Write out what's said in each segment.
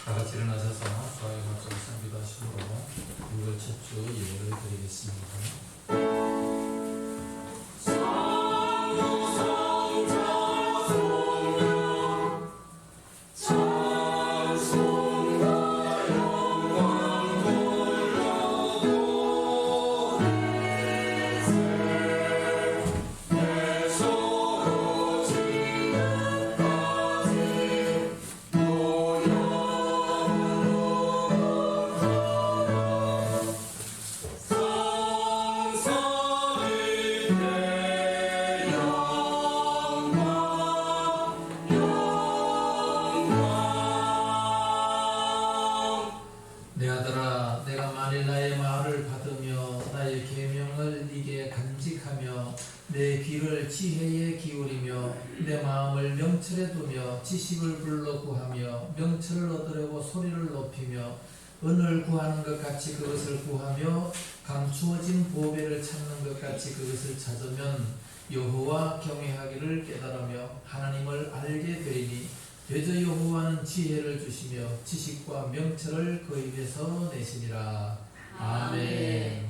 다 같이 일어나셔서 저희 가족을 기도하시므로 6월 첫 주 예배를 드리겠습니다. 내 아들아, 내가 만일 나의 말을 받으며 나의 계명을 네게 간직하며 내 귀를 지혜에 기울이며 내 마음을 명철에 두며 지식을 불러 구하며 명철을 얻으려고 소리를 높이며 은을 구하는 것 같이 그것을 구하며 감추어진 보배를 찾는 것 같이 그것을 찾으면 여호와 경외하기를 깨달으며 하나님을 알게 되리니 대저 여호와는 지혜를 주시며 지식과 명철을 그 입에서 내시니라. 아멘.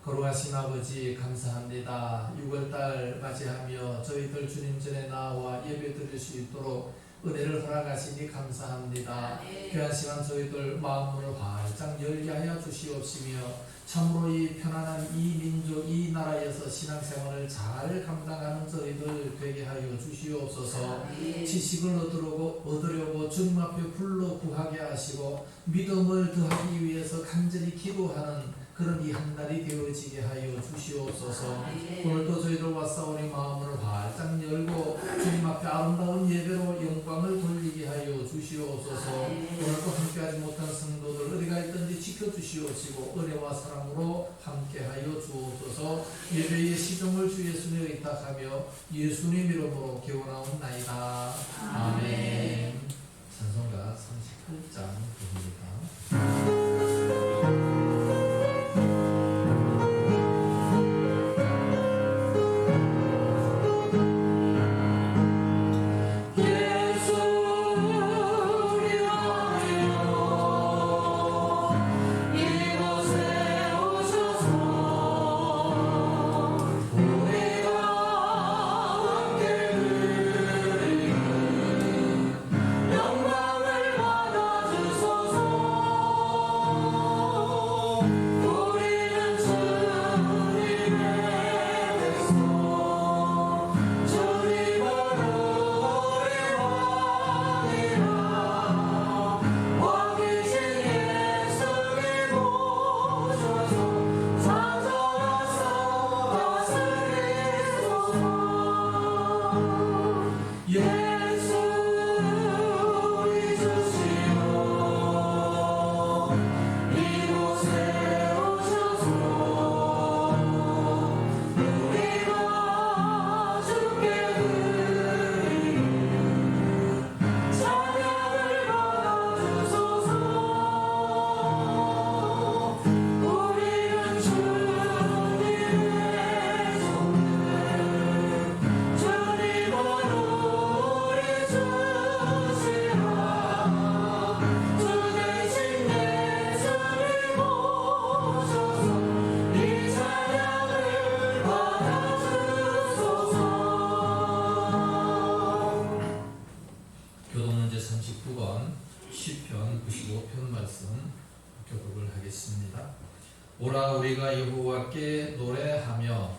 거룩하신 아버지 감사합니다. 6월달 맞이하며 저희들 주님 전에 나와 예배 드릴 수 있도록 은혜를 허락하시니 감사합니다. 귀한 시간 저희들 마음문을 활짝 열게 하여 주시옵시며 참으로 이 편안한 이 민족 이 나라에서 신앙생활을 잘 감당하는 저희들 되게 하여 주시옵소서. 지식을 얻으려고 주님 앞에 불러 구하게 하시고 믿음을 더하기 위해서 간절히 기도하는 그런 이 한 달이 되어지게 하여 주시옵소서. 오늘도 저희들 왔사오니 마음을 활짝 열고 주님 앞에 아름다운 예배로 영광을 돌리게 하여 주시옵소서. 오늘도 함께하지 못한 성도들 어디가 있든지 지켜주시옵시고 은혜와 사랑으로 함께하여 주옵소서. 예배의 시종을 주 예수님에 의탁하며 예수님 이름으로 기원하옵나이다. 아멘. 찬송가 38장 부릅니다. 교독문제 39번 시편 95편 말씀 교독을 하겠습니다. 오라 우리가 여호와께 노래하며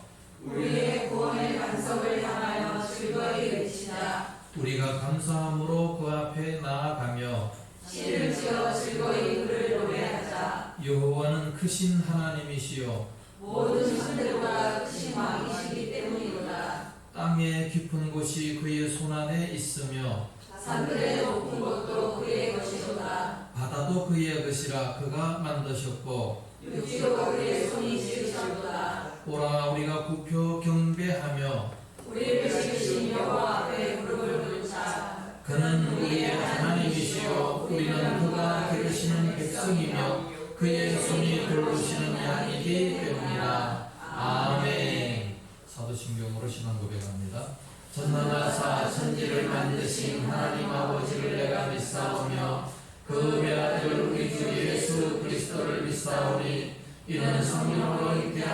우리의 구원의 반석을 향하여 즐거이 외치자. 우리가 감사함으로 그 앞에 나아가며 시를 지어 즐거이 그를 노래하자. 여호와는 크신 하나님이시요 모든 신들보다 크신 왕이시기 때문이로다. 땅의 깊은 곳이 그의 손안에 있으며 산들의 높은 곳도 그의 것이로다. 바다도 그의 것이라 그가 만드셨고 육지도 그의 손이 지으셨도다. 오라 우리가 굽혀 경배하며 우리를 지으신 여호와 앞에 무릎을 꿇자. 그는 우리의 하나님이시요 우리는 그가 기르시는 백성이며 그의 손이 돌보시는 양이기 때문이라. 아멘. 사도신경으로 신앙 고백합니다. 전능하사 천지를 만드신 하나님 아버지를 내가 믿사오며 그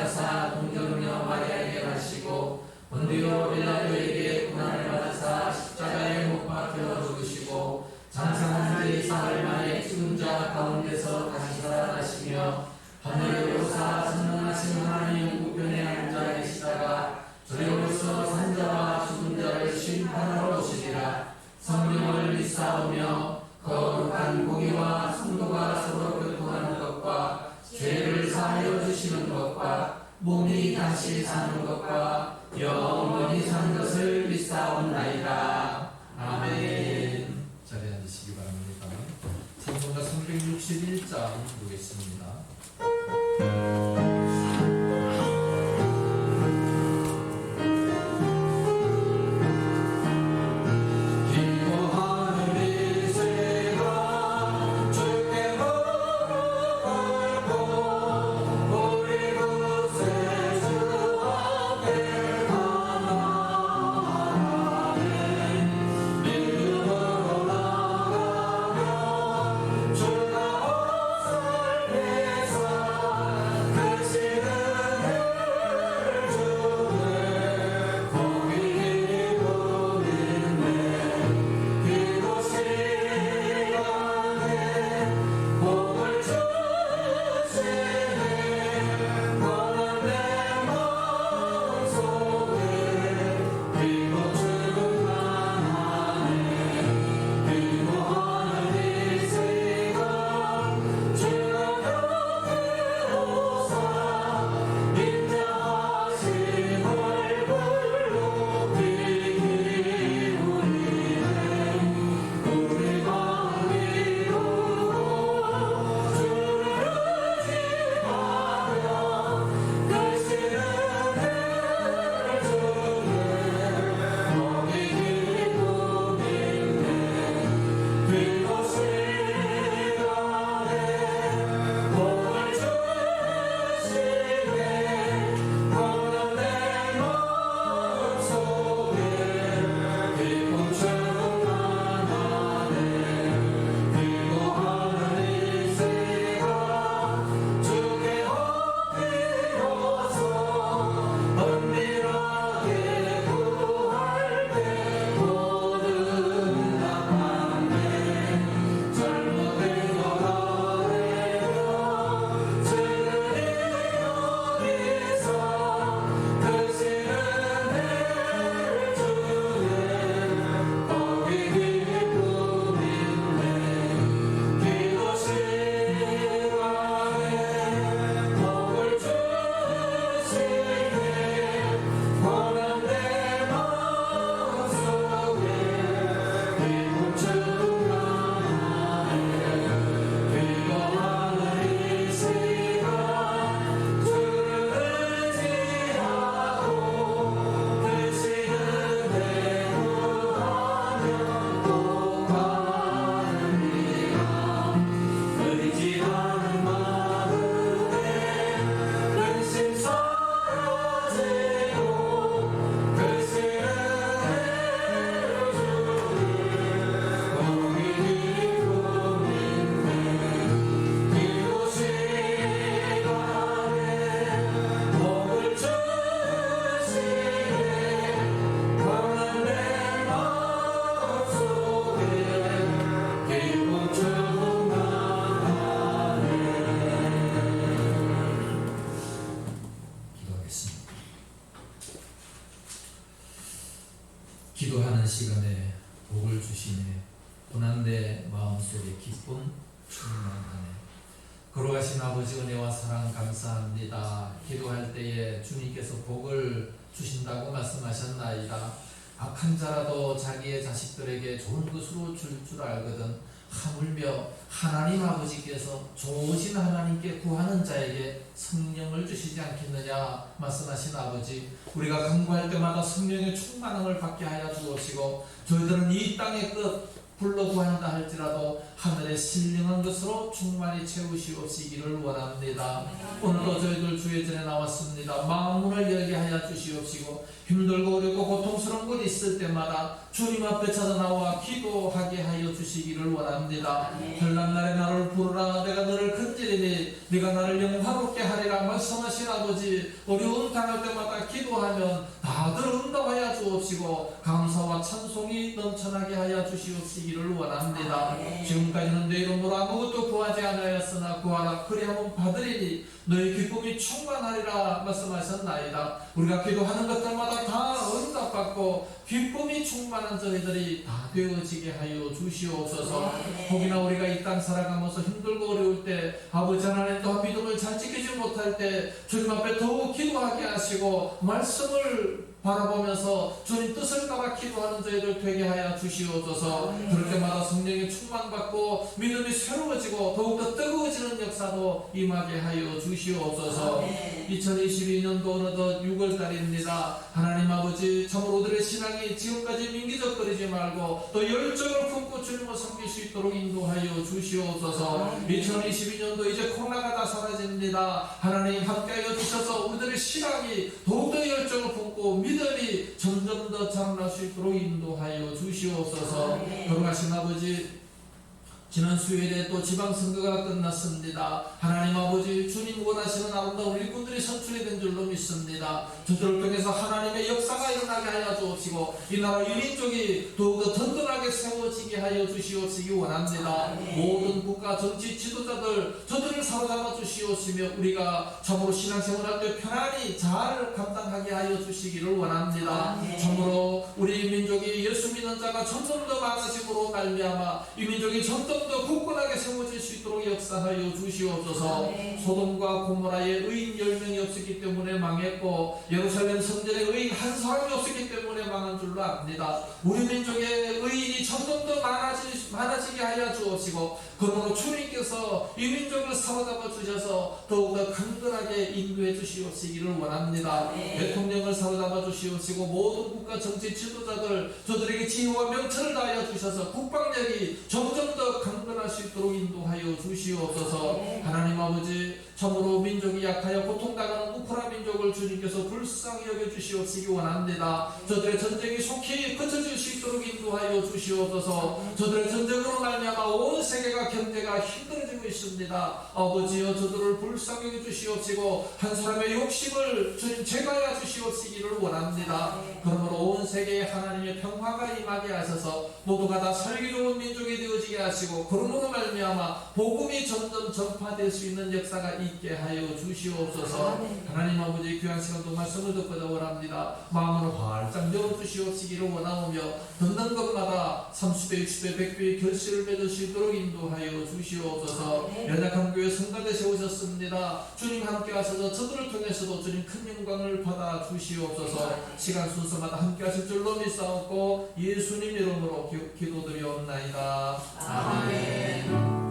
하사 동정녀 마리아에게 가시고 본디오 빌라도에게 고난을 받으사 십자가에 못 박혀 죽으시고 장사한 지 사흘 만에 죽은 자 가운데서 다시 살아나시며 하늘에 오르사 전능하신 하나님 우편에 앉아 계시다가 저리로서 산자와 죽은 자를 심판하러 오시리라. 성령을 믿사오며 거룩한 공의와 성도가 서로 교통하는 것과 죄를 사하여 주시는 것과 몸이 다시 사는 것과 영원히 산 것을 믿사옵나이다. 아멘. 자리에 앉으시기 바랍니다. 찬송가 361장 보겠습니다. 기도하는 시간에 복을 주시네. 고난내 마음속에 기쁨 충만하네. 거룩하신 아버지 은혜와 사랑 감사합니다. 기도할 때에 주님께서 복을 주신다고 말씀하셨나이다. 악한 자라도 자기의 자식들에게 좋은 것으로 줄 줄 알거든. 하물며 하나님 아버지께서 좋으신 하나님께 구하는 자에게 성령을 주시지 않겠느냐 말씀하신 아버지, 우리가 간구할 때마다 성령의 충만함을 받게 하여 주옵시고 저희들은 이 땅의 끝 불러 구한다 할지라도 하늘의 신령한 것으로 충만히 채우시옵시기를 원합니다. 오늘도 저희들 주의 전에 나왔습니다. 마음문을 열게 하여 주시옵시고 힘들고 어렵고 고통스러운 것 있을 때마다 주님 앞에 찾아 나와 기도하게 하여 주시기를 원합니다. 환난 날에 나를 부르라 내가 너를 건지리니 네가 나를 영화롭게 하리라 말씀하신 아버지, 어려움 당할 때마다 기도하면 다들 응답하여 주옵시고 감사와 찬송이 넘쳐나게 하여 주시옵시기를 원합니다. 지금까지는 내 이름으로 아무것도 구하지 않았으나 구하라 그리하면 받으리니 너의 기쁨이 충만하리라 말씀하셨나이다. 우리가 기도하는 것들마다 다 응답받고 기쁨이 충만한 저희들이 다 되어지게 하여 주시옵소서. 혹이나 우리가 이 땅 살아가면서 힘들고 어려울 때 아버지 하나님 또한 믿음을 잘 지키지 못할 때 주님 앞에 더욱 기도하게 하시고 말씀을 바라보면서 주님 뜻을 따라 기도하는 저희들 되게 하여 주시옵소서. 그럴 때마다 성령의 충만받고 믿음이 새로워지고 더욱더 뜨거워지는 역사도 임하게 하여 주시옵소서. 2022년도 어느덧 6월달입니다. 하나님 아버지, 참으로 우리의 신앙이 지금까지 민기적거리지 말고 또 열정을 품고 주님을 섬길 수 있도록 인도하여 주시옵소서. 2022년도 이제 코로나가 다 사라집니다. 하나님 함께하여 주셔서 우리들의 신앙이 더욱더 열정을 품고 믿음이 점점 더 자라날 수 있도록 인도하여 주시옵소서. 돌아가신 아버지, 지난 수요일에 또 지방선거가 끝났습니다. 하나님 아버지, 주님 원하시는 아름다운 일꾼들이 선출이 된 줄로 믿습니다. 저들을 통해서 하나님의 역사가 일어나게 하여 주옵시고 이 나라 유민족이 더욱더 든든하게 세워지게 하여 주시옵시기 원합니다. 모든 국가 정치 지도자들 저들을 사로잡아 주시옵시며 우리가 참으로 신앙생활할 때 편안히 잘 감당하게 하여 주시기를 원합니다. 참으로 우리 민족이 예수 믿는 자가 점점 더 많아짐으로 말미암아 이 민족이 점점 더 굳건하게 세워질 수 있도록 역사하여 주시옵소서. 소돔과 고모라의 의인 10명이 없었기 때문에 망했고 예루살렘 성전에 의인 한 사람이 없었기 때문에 망한 줄로 압니다. 우리 민족의 의인이 점점 더 많아지게 하여 주옵시고 그러므로 주님께서 이 민족을 사로잡아 주셔서 더욱더 강건하게 인도해 주시옵시기를 원합니다. 대통령을 사로잡아 주시옵시고 모든 국가 정치 지도자들 저들에게 지혜와 명철을 다하여 주셔서 국방력이 점점 더 강건할 수 있도록 인도하여 주시옵소서. 하나님 아버지, 참으로 민족이 약하여 고통당하는 우크라 민족을 주님께서 불쌍히 여겨 주시옵시기 원합니다. 저들의 전쟁이 속히 그쳐질 수 있도록 인도하여 주시옵소서. 저들의 전쟁으로 말미암아 온 세계가 경제가 힘들어지고 있습니다. 아버지여, 저들을 불쌍히 여겨 주시옵시고 한 사람의 욕심을 주님 제거하여 주시옵시기를 원합니다. 그러므로 온 세계에 하나님의 평화가 임하게 하셔서 모두가 다 살기 좋은 민족이 되어지게 하시고 그러므로 말미암아 복음이 점점 전파될 수 있는 역사가 있게 하여 주시옵소서. 하나님 아버지, 귀한 시간도 말씀을 듣고자 원합니다. 마음을 활짝 열어주시옵시기를 원하오며 듣는 것마다 30배, 60배, 100배의 결실을 맺을 수 있도록 인도하여 주시옵소서. 연약한 교회 성가대 세우셨습니다. 주님 함께 하셔서 저들을 통해서도 주님 큰 영광을 받아 주시옵소서. 시간 순서마다 함께 하실 줄로 믿사옵고 예수님 이름으로 기도드리옵나이다. 아멘.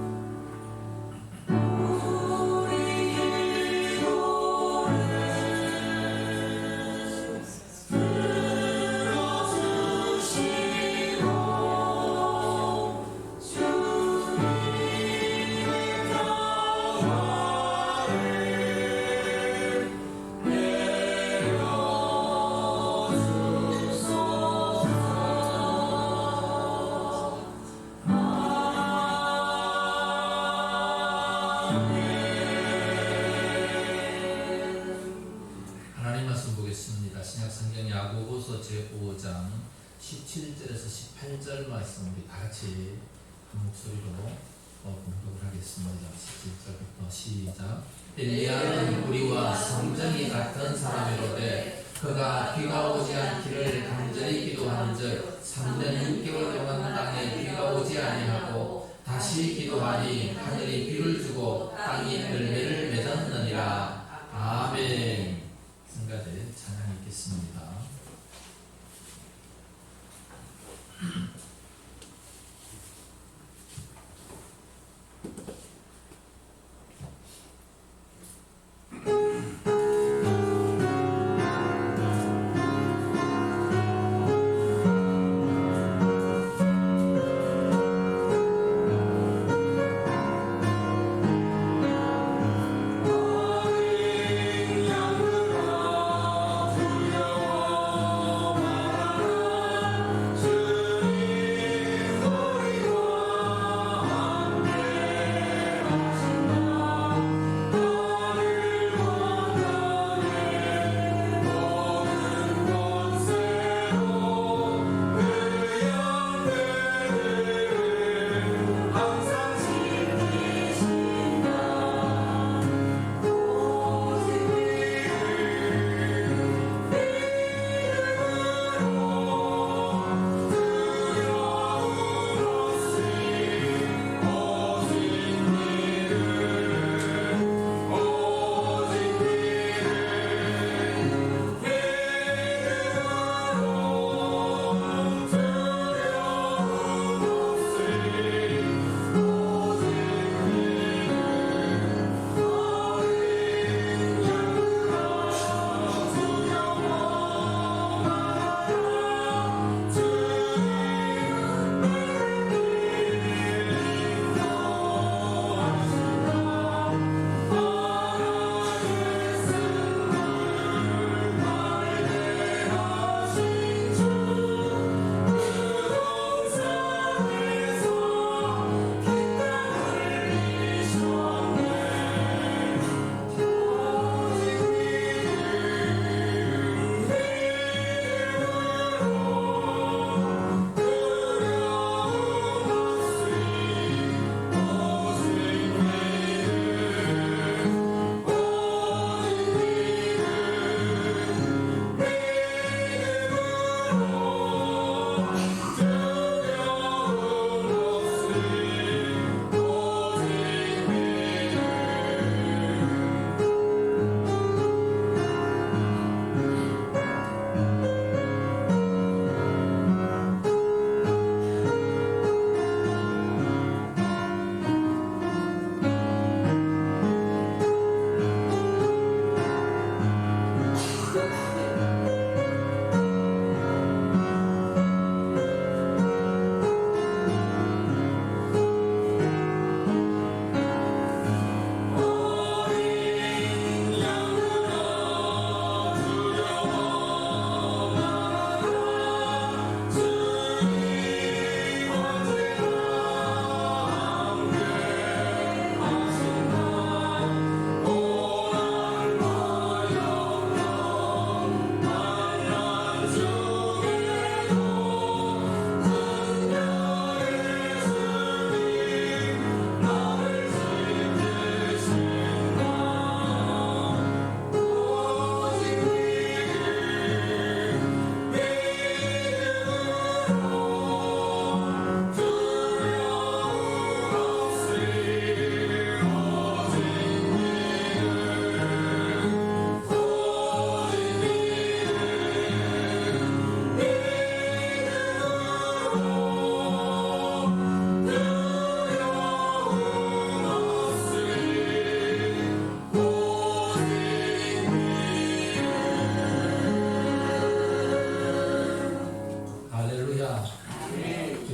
제5장 17절에서 18절 말씀 우리 다 같이 한 목소리로 공독을 하겠습니다. 17절부터 시작. 엘리야는 우리와 성전이 같은 사람이로되 그가 비가 오지 않기를 간절히 기도하는즉 3년 6개월 동안 땅에 비가 오지 아니하고 다시 기도하니 하늘이 비를 주고 땅이 열매를 맺었느니라. 아멘. 성가대 찬양 있겠습니다.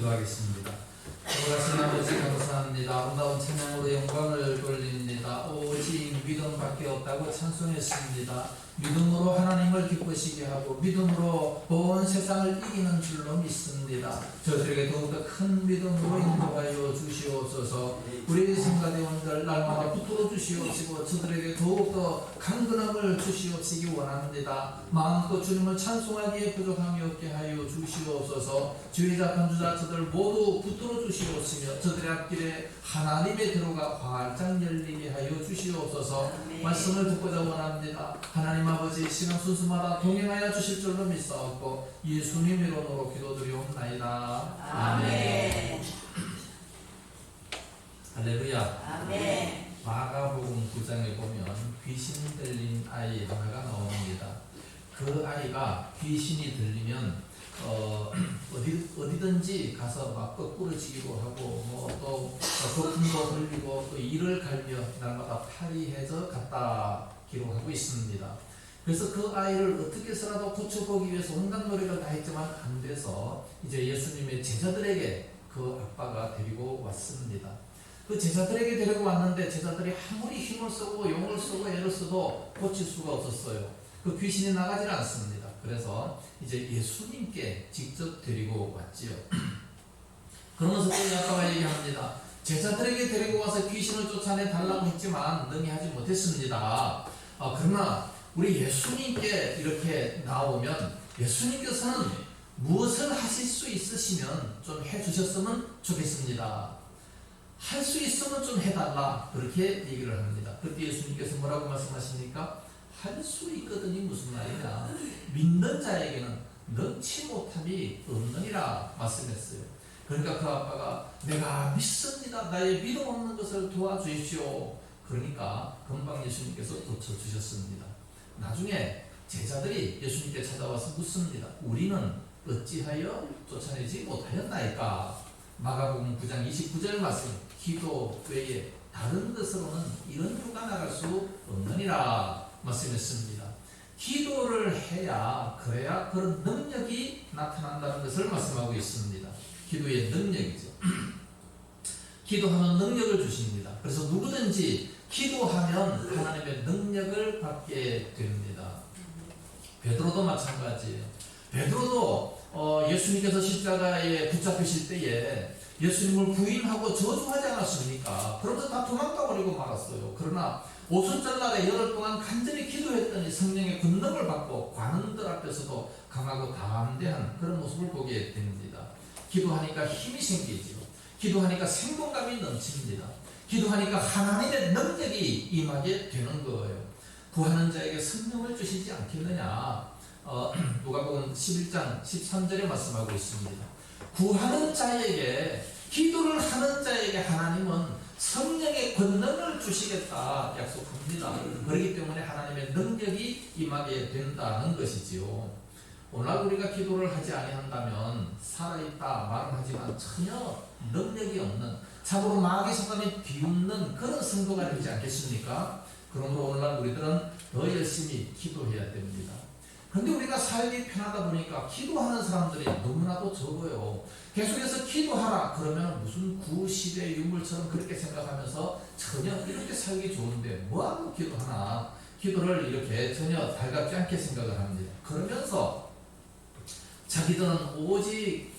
기도하겠습니다. 거룩하신 아버지 감사합니다. 아름다운 찬양으로 영광을 돌립니다. 오직 믿음밖에 없다고 찬송했습니다. 믿음으로 하나님을 기쁘시게 하고 믿음으로 온 세상을 이기는 줄로 믿습니다. 저들에게 더욱더 큰 믿음으로 인도하여 주시옵소서. 우리 성가대원들 날마다 붙들어 주시옵시고 저들에게 더욱더 강건함을 주시옵시기 원합니다. 마음껏 주님을 찬송하기에 부족함이 없게 하여 주시옵소서. 주의자 간주자 저들 모두 붙들어 주시옵시며 저들의 앞길에 하나님의 대로가 활짝 열리게 하여 주시옵소서. 말씀을 듣고자 원합니다. 하나님 아버지 시간 순수마다 동행하여 주실 줄로 믿사옵고 예수님 이름으로 기도드리옵나이다. 아멘. 할렐루야. 아멘. 마가복음 9장에 보면 귀신 들린 아이 하나가 나옵니다. 그 아이가 귀신이 들리면 어디든지 가서 막 거꾸러지기도 하고 또 거품도 흘리고 또 이를 갈며 날마다 파리해져 갔다 기록하고 있습니다. 그래서 그 아이를 어떻게 해서라도 고쳐보기 위해서 온갖 노력을 다 했지만 안 돼서 이제 예수님의 제자들에게 그 아빠가 데리고 왔습니다. 그 제자들에게 데리고 왔는데 제자들이 아무리 힘을 쓰고 용을 쓰고 애를 써도 고칠 수가 없었어요. 그 귀신이 나가질 않습니다. 그래서 이제 예수님께 직접 데리고 왔지요. 그러면서 그 아빠가 얘기합니다. 제자들에게 데리고 와서 귀신을 쫓아내 달라고 했지만 능히 하지 못했습니다. 그러나 우리 예수님께 이렇게 나오면 예수님께서는 무엇을 하실 수 있으시면 좀 해주셨으면 좋겠습니다. 할 수 있으면 좀 해달라 그렇게 얘기를 합니다. 그때 예수님께서 뭐라고 말씀하십니까? 할 수 있거든이 무슨 말이냐? 믿는 자에게는 넣지 못함이 없느니라 말씀했어요. 그러니까 그 아빠가 내가 믿습니다. 나의 믿음 없는 것을 도와주십시오. 그러니까 금방 예수님께서 고쳐주셨습니다. 나중에 제자들이 예수님께 찾아와서 묻습니다. 우리는 어찌하여 쫓아내지 못하였나이까? 마가복음 9장 29절 말씀. 기도 외에 다른 것으로는 이런 유가 나갈 수 없느니라 말씀했습니다. 기도를 해야 그래야 그런 능력이 나타난다는 것을 말씀하고 있습니다. 기도의 능력이죠. 기도하면 능력을 주십니다. 그래서 누구든지 기도하면 하나님의 능력을 받게 됩니다. 베드로도 마찬가지예요. 베드로도 예수님께서 십자가에 붙잡히실 때에 예수님을 부인하고 저주하지 않았습니까? 그러면서 다 도망가버리고 말았어요. 그러나 오순절날에 열흘 동안 간절히 기도했더니 성령의 권능을 받고 관원들 앞에서도 강하고 담대한 그런 모습을 보게 됩니다. 기도하니까 힘이 생기죠. 기도하니까 생동감이 넘칩니다. 기도하니까 하나님의 능력이 임하게 되는 거예요. 구하는 자에게 성령을 주시지 않겠느냐? 누가복음 11장 13절에 말씀하고 있습니다. 구하는 자에게 기도를 하는 자에게 하나님은 성령의 권능을 주시겠다 약속합니다. 그렇기 때문에 하나님의 능력이 임하게 된다는 것이지요. 오늘 우리가 기도를 하지 아니한다면 살아있다 말은 하지만 전혀 능력이 없는 참으로 마귀 사단이 비웃는 그런 성도가 되지 않겠습니까? 그러므로 오늘날 우리들은 더 열심히 기도해야 됩니다. 그런데 우리가 살기 편하다 보니까 기도하는 사람들이 너무나도 적어요. 계속해서 기도하라 그러면 무슨 구시대 유물처럼 그렇게 생각하면서 전혀 이렇게 살기 좋은데 뭐하고 기도하나, 기도를 이렇게 전혀 달갑지 않게 생각을 합니다. 그러면서 자기들은 오직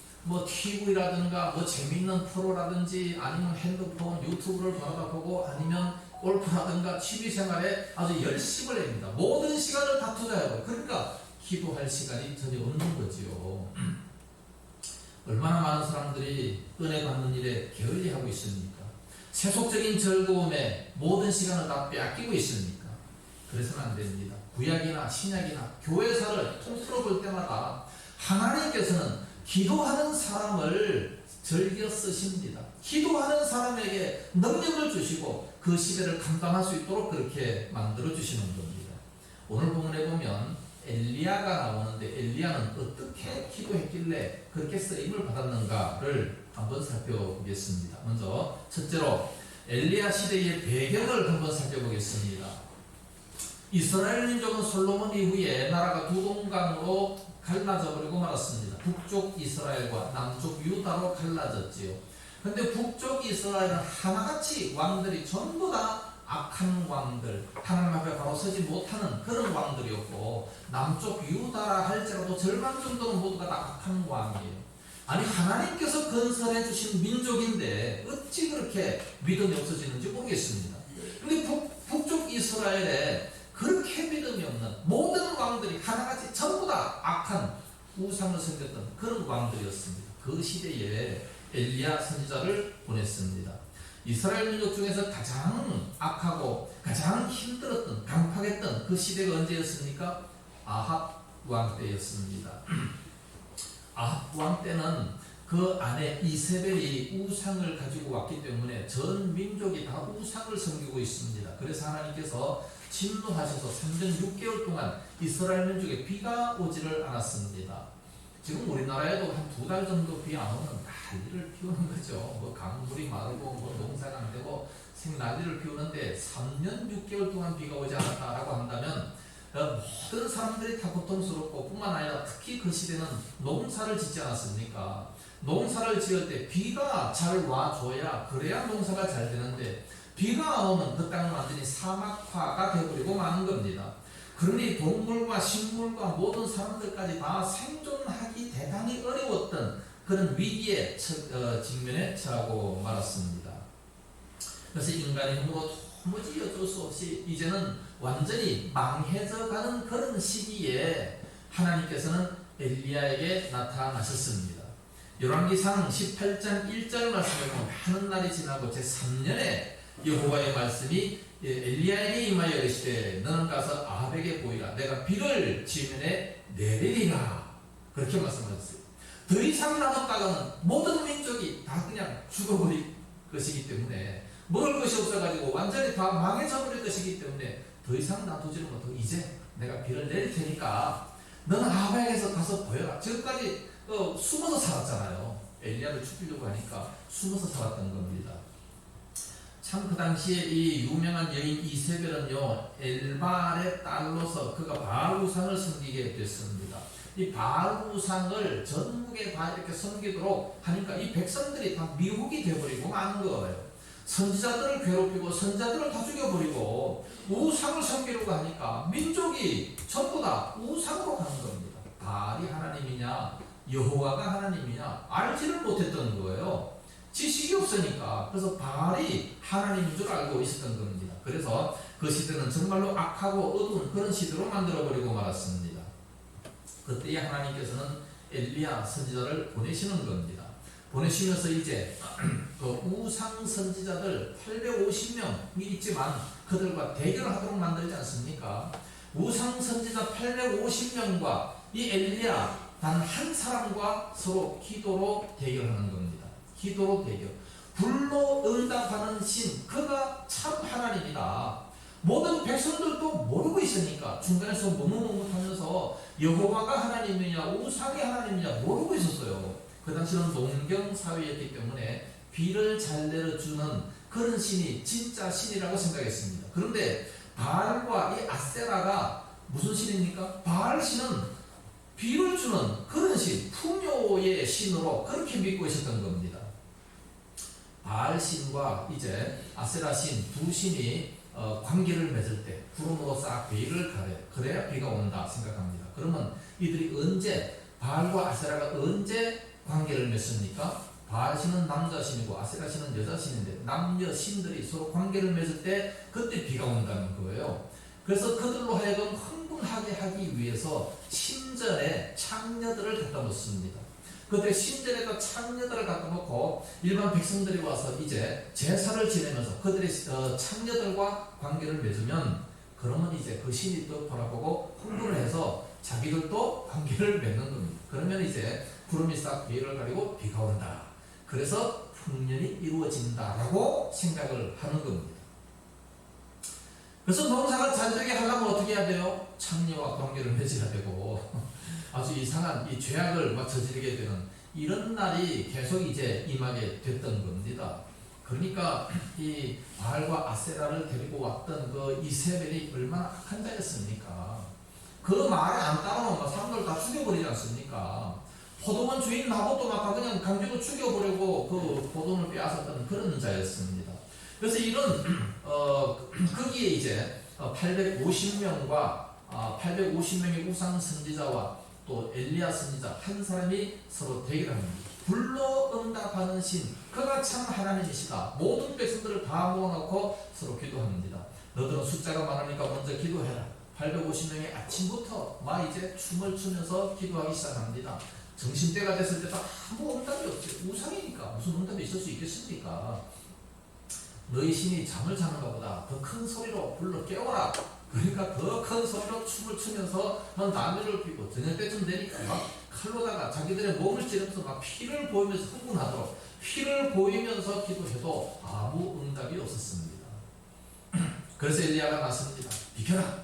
TV라든가 재미있는 프로라든지 아니면 핸드폰 유튜브를 받아보고 아니면 골프라든가 취미생활에 아주 열심을 냅니다. 모든 시간을 다 투자해요. 그러니까 기도할 시간이 전혀 없는 거지요. 얼마나 많은 사람들이 은혜 받는 일에 게을리하고 있습니까? 세속적인 즐거움에 모든 시간을 다 빼앗기고 있습니까? 그래서는 안 됩니다. 구약이나 신약이나 교회사를 통틀어 볼 때마다 하나님께서는 기도하는 사람을 즐겨 쓰십니다. 기도하는 사람에게 능력을 주시고 그 시대를 감당할 수 있도록 그렇게 만들어 주시는 겁니다. 오늘 본문에 보면 엘리야가 나오는데 엘리야는 어떻게 기도했길래 그렇게 쓰임을 받았는가를 한번 살펴보겠습니다. 먼저 첫째로 엘리야 시대의 배경을 한번 살펴보겠습니다. 이스라엘 민족은 솔로몬 이후에 나라가 두 동강으로 갈라져 버리고 말았습니다. 북쪽 이스라엘과 남쪽 유다로 갈라졌지요. 근데 북쪽 이스라엘은 하나같이 왕들이 전부 다 악한 왕들, 하나님 앞에 바로 서지 못하는 그런 왕들이었고, 남쪽 유다라 할지라도 절반 정도는 모두가 다 악한 왕이에요. 아니, 하나님께서 건설해 주신 민족인데 어찌 그렇게 믿음이 없어지는지 모르겠습니다. 근데 북쪽 이스라엘에 그렇게 믿음이 없는 모든 왕들이 하나같이 전부 다 악한 우상을 섬겼던 그런 왕들이었습니다. 그 시대에 엘리야 선지자를 보냈습니다. 이스라엘 민족 중에서 가장 악하고 가장 힘들었던, 강팍했던 그 시대가 언제였습니까? 아합 왕 때였습니다. 아합 왕 때는 그 안에 이세벨이 우상을 가지고 왔기 때문에 전 민족이 다 우상을 섬기고 있습니다. 그래서 하나님께서 진노하셔서 3년 6개월 동안 이스라엘 민족에 비가 오지를 않았습니다. 지금 우리나라에도 한 2달 정도 비 안 오면 난리를 피우는 거죠. 뭐 강물이 마르고 뭐 농사가 안 되고 생난리를 피우는데 3년 6개월 동안 비가 오지 않았다라고 한다면 모든 사람들이 다 고통스럽고, 뿐만 아니라 특히 그 시대는 농사를 짓지 않았습니까? 농사를 지을 때 비가 잘 와줘야, 그래야 농사가 잘 되는데 비가 안 오면 그 땅은 완전히 사막화가 되어버리고 마는 겁니다. 그러니 동물과 식물과 모든 사람들까지 다 생존하기 대단히 어려웠던 그런 위기에 직면에 처하고 말았습니다. 그래서 인간의 힘으로 도무지 어쩔 수 없이 이제는 완전히 망해져가는 그런 시기에 하나님께서는 엘리야에게 나타나셨습니다. 열왕기상 18장 1절 말씀에 보면, 하는 날이 지나고 제3년에 여호와의 말씀이 엘리야에게 임하여 이르시되 너는 가서 아합에게 보이라. 내가 비를 지면에 내리리라. 그렇게 말씀하셨어요. 더 이상 놔뒀다가는 모든 민족이 다 그냥 죽어버릴 것이기 때문에, 먹을 것이 없어가지고 완전히 다 망해져 버릴 것이기 때문에 더 이상 놔두지는 못하고 이제 내가 비를 내릴 테니까 너는 아합에게서 가서 보여라. 지금까지 숨어서 살았잖아요. 엘리야를 죽이려고 하니까 숨어서 살았던 겁니다. 참 그 당시에 이 유명한 여인 이세벨은요, 엘발의 딸로서 그가 바알 우상을 섬기게 됐습니다. 이 바알 우상을 전국에 다 이렇게 섬기도록 하니까 이 백성들이 다 미혹이 되어버리고 마는 거예요. 선지자들을 괴롭히고 선지자들을 다 죽여버리고 우상을 섬기려고 하니까 민족이 전부 다 우상으로 가는 겁니다. 바알이 하나님이냐 여호와가 하나님이냐 알지를 못했던 거예요. 지식이 없으니까. 그래서 바알이 하나님인 줄 알고 있었던 겁니다. 그래서 그 시대는 정말로 악하고 어두운 그런 시대로 만들어버리고 말았습니다. 그때 하나님께서는 엘리야 선지자를 보내시는 겁니다. 보내시면서 이제 그 우상 선지자들 850명이 있지만 그들과 대결을 하도록 만들지 않습니까? 우상 선지자 850명과 이 엘리야 단 한 사람과 서로 기도로 대결하는 겁니다. 기도로 대결. 불로 응답하는 신, 그가 참 하나님이다. 모든 백성들도 모르고 있으니까 중간에서 머뭇머뭇하면서 여호와가 하나님이냐 우상이 하나님이냐 모르고 있었어요. 그 당시는 농경 사회였기 때문에 비를 잘 내려주는 그런 신이 진짜 신이라고 생각했습니다. 그런데 바알과 이 아세라가 무슨 신입니까? 바알 신은 비를 주는 그런 신, 풍요의 신으로 그렇게 믿고 있었던 겁니다. 바알 신과 이제 아세라 신 두 신이 관계를 맺을 때 구름으로 싹 비를 가려, 그래야 비가 온다 생각합니다. 그러면 이들이 언제, 바알과 아세라가 언제 관계를 맺습니까? 바알 신은 남자 신이고 아세라 신은 여자 신인데 남녀 신들이 서로 관계를 맺을 때 그때 비가 온다는 거예요. 그래서 그들로 하여금 흥분하게 하기 위해서 신전에 창녀들을 갖다 놓습니다. 그때 신전에다 창녀들을 갖다 놓고 일반 백성들이 와서 이제 제사를 지내면서 그들의 창녀들과 관계를 맺으면, 그러면 이제 그 신이 또 바라보고 흥분을 해서 자기들도 관계를 맺는 겁니다. 그러면 이제 구름이 싹 비를 가리고 비가 온다. 그래서 풍년이 이루어진다라고 생각을 하는 겁니다. 그래서 농사가 잘 되게 하려면 어떻게 해야 돼요? 창녀와 관계를 맺어야 되고 아주 이상한 이 죄악을 저지르게 되는 이런 날이 계속 이제 임하게 됐던 겁니다. 그러니까 이 바알과 아세라를 데리고 왔던 그 이세벨이 얼마나 악한 자였습니까? 그 말에 안 따르면 사람들 다 죽여버리지 않습니까? 포도원 주인 나봇도 막 그냥 강제로 죽여버리고 그 포도원을 빼앗았던 그런 자였습니다. 그래서 이런 거기에 이제 850명과 850명의 우상 선지자와 또 엘리야 선지자 한 사람이 서로 대결합니다. 불로 응답하는 신, 그가 참 하나님이시다. 모든 백성들을 다 모아놓고 서로 기도합니다. 너들은 숫자가 많으니까 먼저 기도해라. 850명이 아침부터 막 이제 춤을 추면서 기도하기 시작합니다. 점심때가 됐을 때도 아무 응답이 없어요. 우상이니까 무슨 응답이 있을 수 있겠습니까? 너희 신이 잠을 자는가 보다. 더 큰 소리로 불러 깨워라. 그러니까 더 큰 소리로 춤을 추면서 담배를 피우고 저녁 때쯤 되니까 막 칼로다가 자기들의 몸을 찌르면서 막 피를 보이면서 흥분하도록 피를 보이면서 기도해도 아무 응답이 없었습니다. 그래서 엘리야가 맞습니다. 비켜라.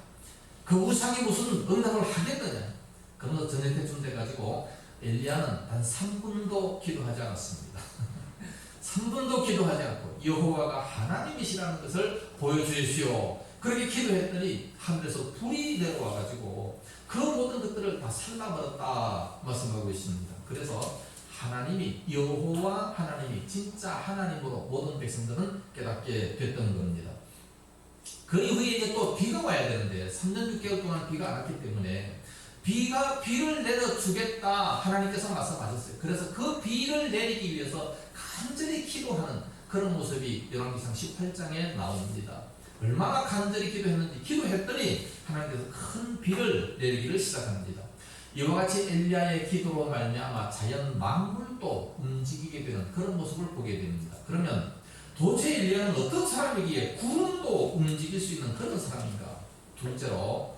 그 우상이 무슨 응답을 하겠느냐. 그러면서 저녁 때쯤 돼가지고 엘리야는 단 3분도 기도하지 않았습니다. 3분도 기도하지 않고 여호와가 하나님이시라는 것을 보여주십시오. 그렇게 기도했더니 하늘에서 불이 내려와가지고 그 모든 것들을 다 살라버렸다 말씀하고 있습니다. 그래서 하나님이 여호와 하나님이 진짜 하나님으로 모든 백성들은 깨닫게 됐던 겁니다. 그 이후에 이제 또 비가 와야 되는데 3년 6개월 동안 비가 안 왔기 때문에 비를 내려주겠다 하나님께서 말씀하셨어요. 그래서 그 비를 내리기 위해서 간절히 기도하는 그런 모습이 열왕기상 18장에 나옵니다. 얼마나 간절히 기도했는지 기도했더니 하나님께서 큰 비를 내리기를 시작합니다. 이와 같이 엘리야의 기도로 말미암아 자연 만물도 움직이게 되는 그런 모습을 보게 됩니다. 그러면 도대체 엘리야는 어떤 사람이기에 구름도 움직일 수 있는 그런 사람인가? 둘째로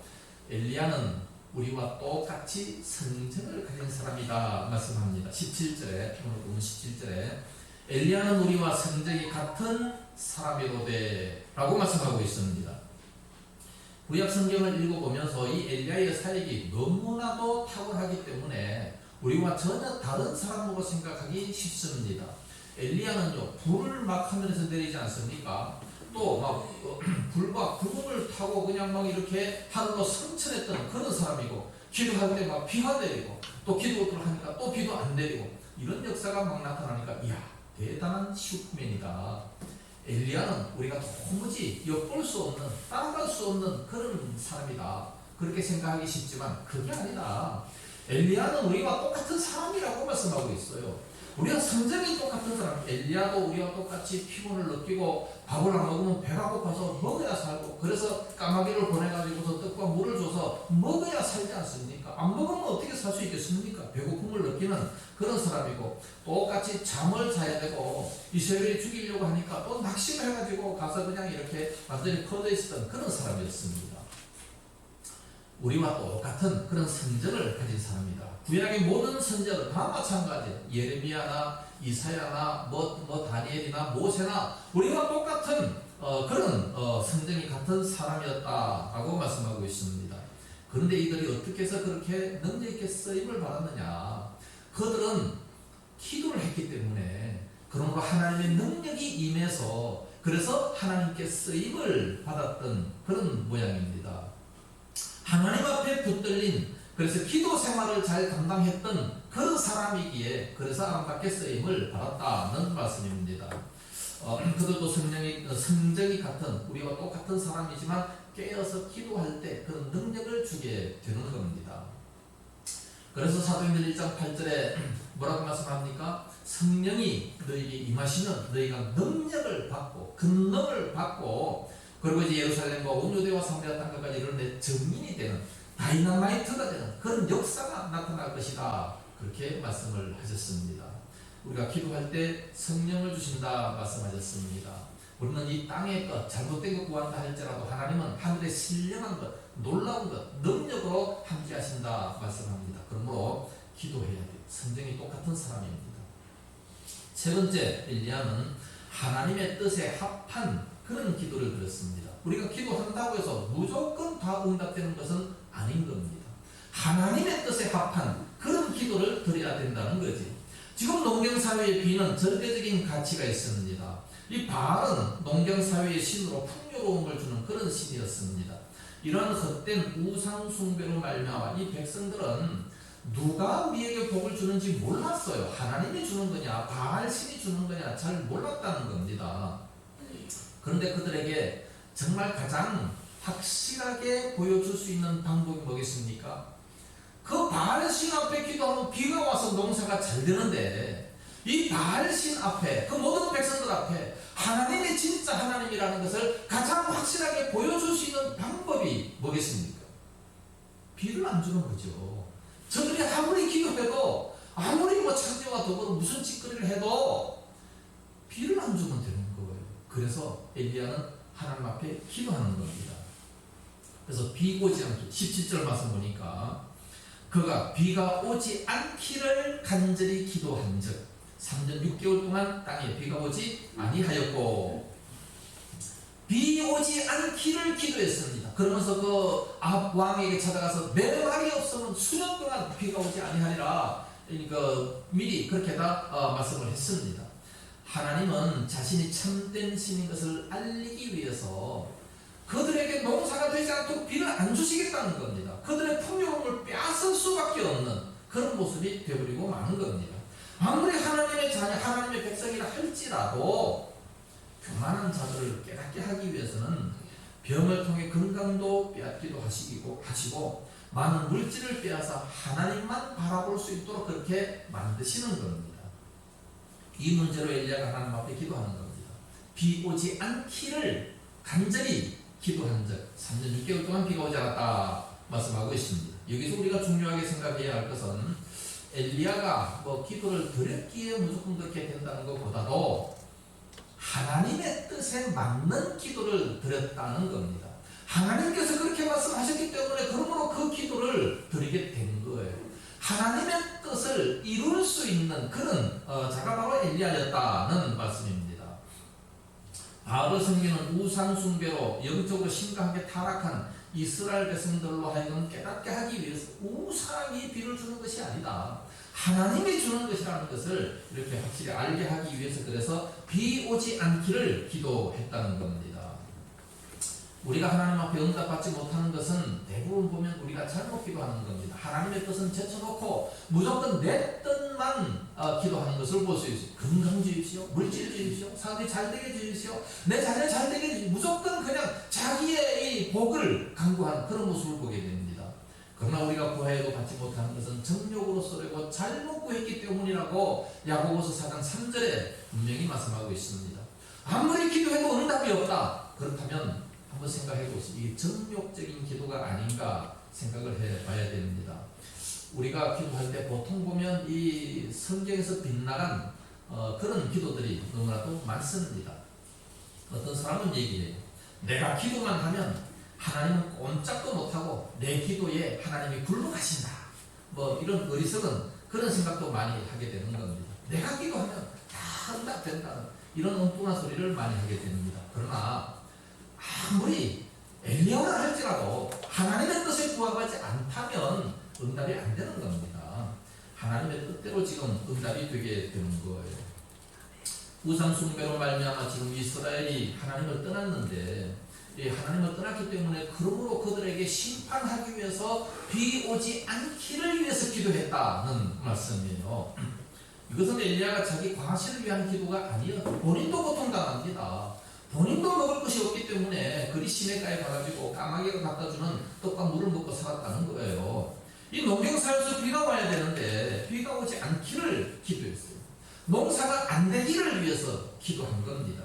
엘리야는 우리와 똑같이 성정을 가진 사람이다 말씀합니다. 17절에 오늘 보면 17절에 엘리야는 우리와 성정이 같은 사람이로되 라고 말씀하고 있습니다. 구약 성경을 읽어보면서 이 엘리야의 사역이 너무나도 탁월하기 때문에 우리와 전혀 다른 사람으로 생각하기 쉽습니다. 엘리야는요 불을 막 하늘에서 내리지 않습니까? 또 막 불과 구름을 타고 그냥 막 이렇게 하늘로 승천했던 그런 사람이고, 기도할 때 막 비가 내리고 또 기도를 하니까 또 비도 안 내리고 이런 역사가 막 나타나니까 이야 대단한 슈퍼맨이다. 엘리야는 우리가 도무지 엿볼 수 없는, 따라갈 수 없는 그런 사람이다. 그렇게 생각하기 쉽지만 그게 아니다. 엘리야는 우리와 똑같은 사람이라고 말씀하고 있어요. 우리가 성정이 똑같은 사람, 엘리야도 우리와 똑같이 피곤을 느끼고 밥을 안 먹으면 배가 고파서 먹어야 살고, 그래서 까마귀를 보내가지고서 떡과 물을 줘서 먹어야 살지 않습니까? 안 먹으면 어떻게 살 수 있겠습니까? 배고픔을 느끼는 그런 사람이고, 똑같이 잠을 자야 되고 이스라엘이 죽이려고 하니까 또 낙심해가지고 가서 그냥 이렇게 완전히 퍼져 있었던 그런 사람이었습니다. 우리와 똑같은 그런 성정을 가진 사람이다. 구약의 모든 선지자들 다 마찬가지예요. 예레미야나 이사야나 다니엘이나 모세나 우리와 똑같은 그런 성정이 같은 사람이었다라고 말씀하고 있습니다. 그런데 이들이 어떻게 해서 그렇게 능력 있게 쓰임을 받았느냐? 그들은 기도를 했기 때문에, 그러므로 하나님의 능력이 임해서 그래서 하나님께 쓰임을 받았던 그런 모양입니다. 하나님 앞에 붙들린, 그래서 기도 생활을 잘 감당했던 그런 사람이기에 그래서 아름답게 쓰임을 받았다는 말씀입니다. 그들도 성정이 같은, 우리와 똑같은 사람이지만 깨어서 기도할 때 그런 능력을 주게 되는 겁니다. 그래서 사도행전 1장 8절에 뭐라고 말씀합니까? 성령이 너에게 임하시면 너희가 능력을 받고 근능을 받고, 그리고 이제 예루살렘과 온 유대와 사마리아 땅까지 이런 데 증인이 되는, 다이너마이트가 되는 그런 역사가 나타날 것이다. 그렇게 말씀을 하셨습니다. 우리가 기도할 때 성령을 주신다 말씀하셨습니다. 우리는 이 땅의 것, 잘못된 것 구한다 할지라도 하나님은 하늘의 신령한 것, 놀라운 것, 능력으로 함께 하신다 말씀합니다. 그러므로 기도해야 돼요. 성정이 똑같은 사람입니다. 세 번째, 엘리야는 하나님의 뜻에 합한 그런 기도를 드렸습니다. 우리가 기도한다고 해서 무조건 다 응답되는 것은 아닌 겁니다. 하나님의 뜻에 합한 그런 기도를 드려야 된다는 거지. 지금 농경사회의 비는 절대적인 가치가 있습니다. 이 바알은 농경사회의 신으로 풍요로움을 주는 그런 신이었습니다. 이런 헛된 우상 숭배로 말미암아 이 백성들은 누가 우리에게 복을 주는지 몰랐어요. 하나님이 주는 거냐 바알 신이 주는 거냐 잘 몰랐다는 겁니다. 그런데 그들에게 정말 가장 확실하게 보여줄 수 있는 방법이 뭐겠습니까? 그 바알신 앞에 기도하면 비가 와서 농사가 잘 되는데 이 바알신 앞에 그 모든 백성들 앞에 하나님이 진짜 하나님이라는 것을 가장 확실하게 보여줄 수 있는 방법이 뭐겠습니까? 비를 안 주는 거죠. 저들이 아무리 기도해도 아무리 뭐 창조와 더불어 무슨 짓거리를 해도 비를 안 주면 되는 거예요. 그래서 엘리야는 하나님 앞에 기도하는 겁니다. 그래서 비 오지 않기 17절 말씀 보니까 그가 비가 오지 않기를 간절히 기도한즉 3년 6개월 동안 땅에 비가 오지 아니하였고 비 오지 않기를 기도했습니다. 그러면서 그 왕에게 찾아가서 내 말이 없으면 수년 동안 비가 오지 아니하리라. 그러니까 미리 그렇게 다 말씀을 했습니다. 하나님은 자신이 참된 신인 것을 알리기 위해서 그들에게 농사가 되지 않도록 비를 안 주시겠다는 겁니다. 그들의 풍요로움을 빼앗을 수밖에 없는 그런 모습이 되어버리고 마는 겁니다. 아무리 하나님의 자녀, 하나님의 백성이라 할지라도 교만한 자들을 깨닫게 하기 위해서는 병을 통해 건강도 빼앗기도 하시고 많은 물질을 빼앗아 하나님만 바라볼 수 있도록 그렇게 만드시는 겁니다. 이 문제로 엘리야가 하나님 앞에 기도하는 겁니다. 비 오지 않기를 간절히 기도한 적 3년 6개월 동안 비가 오지 않았다 말씀하고 있습니다. 여기서 우리가 중요하게 생각해야 할 것은 엘리야가 뭐 기도를 드렸기에 무조건 그렇게 된다는 것보다도 하나님의 뜻에 맞는 기도를 드렸다는 겁니다. 하나님께서 그렇게 말씀하셨기 때문에 그러므로 그 기도를 드리게 된 거예요. 하나님의 뜻을 이룰 수 있는 그런 자가 바로 엘리야였다는 말씀입니다. 바알을 섬기는 우상 숭배로 영적으로 심각하게 타락한 이스라엘 백성들로 하여금 깨닫게 하기 위해서 우상이 비를 주는 것이 아니다. 하나님이 주는 것이라는 것을 이렇게 확실히 알게 하기 위해서 그래서 비 오지 않기를 기도했다는 겁니다. 우리가 하나님 앞에 응답받지 못하는 것은 대부분 보면 우리가 잘못 기도하는 겁니다. 하나님의 뜻은 제쳐놓고 무조건 내 뜻만 기도하는 것을 볼 수 있어요. 건강 주십시오, 물질 주십시오, 사업이 잘 되게 주십시오, 내 자녀 잘 되게 주십시오. 무조건 그냥 자기의 이 복을 간구하는 그런 모습을 보게 됩니다. 그러나 우리가 구하여도 받지 못하는 것은 정욕으로 쏘려고 잘못 구했기 때문이라고 야고보서 4장 3절에 분명히 말씀하고 있습니다. 아무리 기도해도 응답이 없다. 그렇다면 한번 생각해 보세요. 이게 정욕적인 기도가 아닌가 생각을 해봐야 됩니다. 우리가 기도할 때 보통 보면 이 성경에서 빗나간 그런 기도들이 너무나도 많습니다. 어떤 사람은 얘기해요. 내가 기도만 하면 하나님은 꼼짝도 못하고 내 기도에 하나님이 굴복하신다. 뭐 이런 어리석은 그런 생각도 많이 하게 되는 겁니다. 내가 기도하면 다 응답된다는 이런 엉뚱한 소리를 많이 하게 됩니다. 그러나 아무리 엘리야라 할지라도 하나님의 뜻에 부합하지 않다면 응답이 안 되는 겁니다. 하나님의 뜻대로 지금 응답이 되게 되는 거예요. 우상 숭배로 말미암아 지금 이스라엘이 하나님을 떠났는데 하나님을 떠났기 때문에 그러므로 그들에게 심판하기 위해서 비 오지 않기를 위해서 기도했다는 말씀이에요. 이것은 엘리야가 자기 과실을 위한 기도가 아니에요. 본인도 고통당합니다. 본인도 먹을 것이 없기 때문에 그리 시냇가에 가가지고 까마귀가 갖다주는 떡과 물을 먹고 살았다는 거예요. 이 농경사에서 비가 와야 되는데 비가 오지 않기를 기도했어요. 농사가 안 되기를 위해서 기도한 겁니다.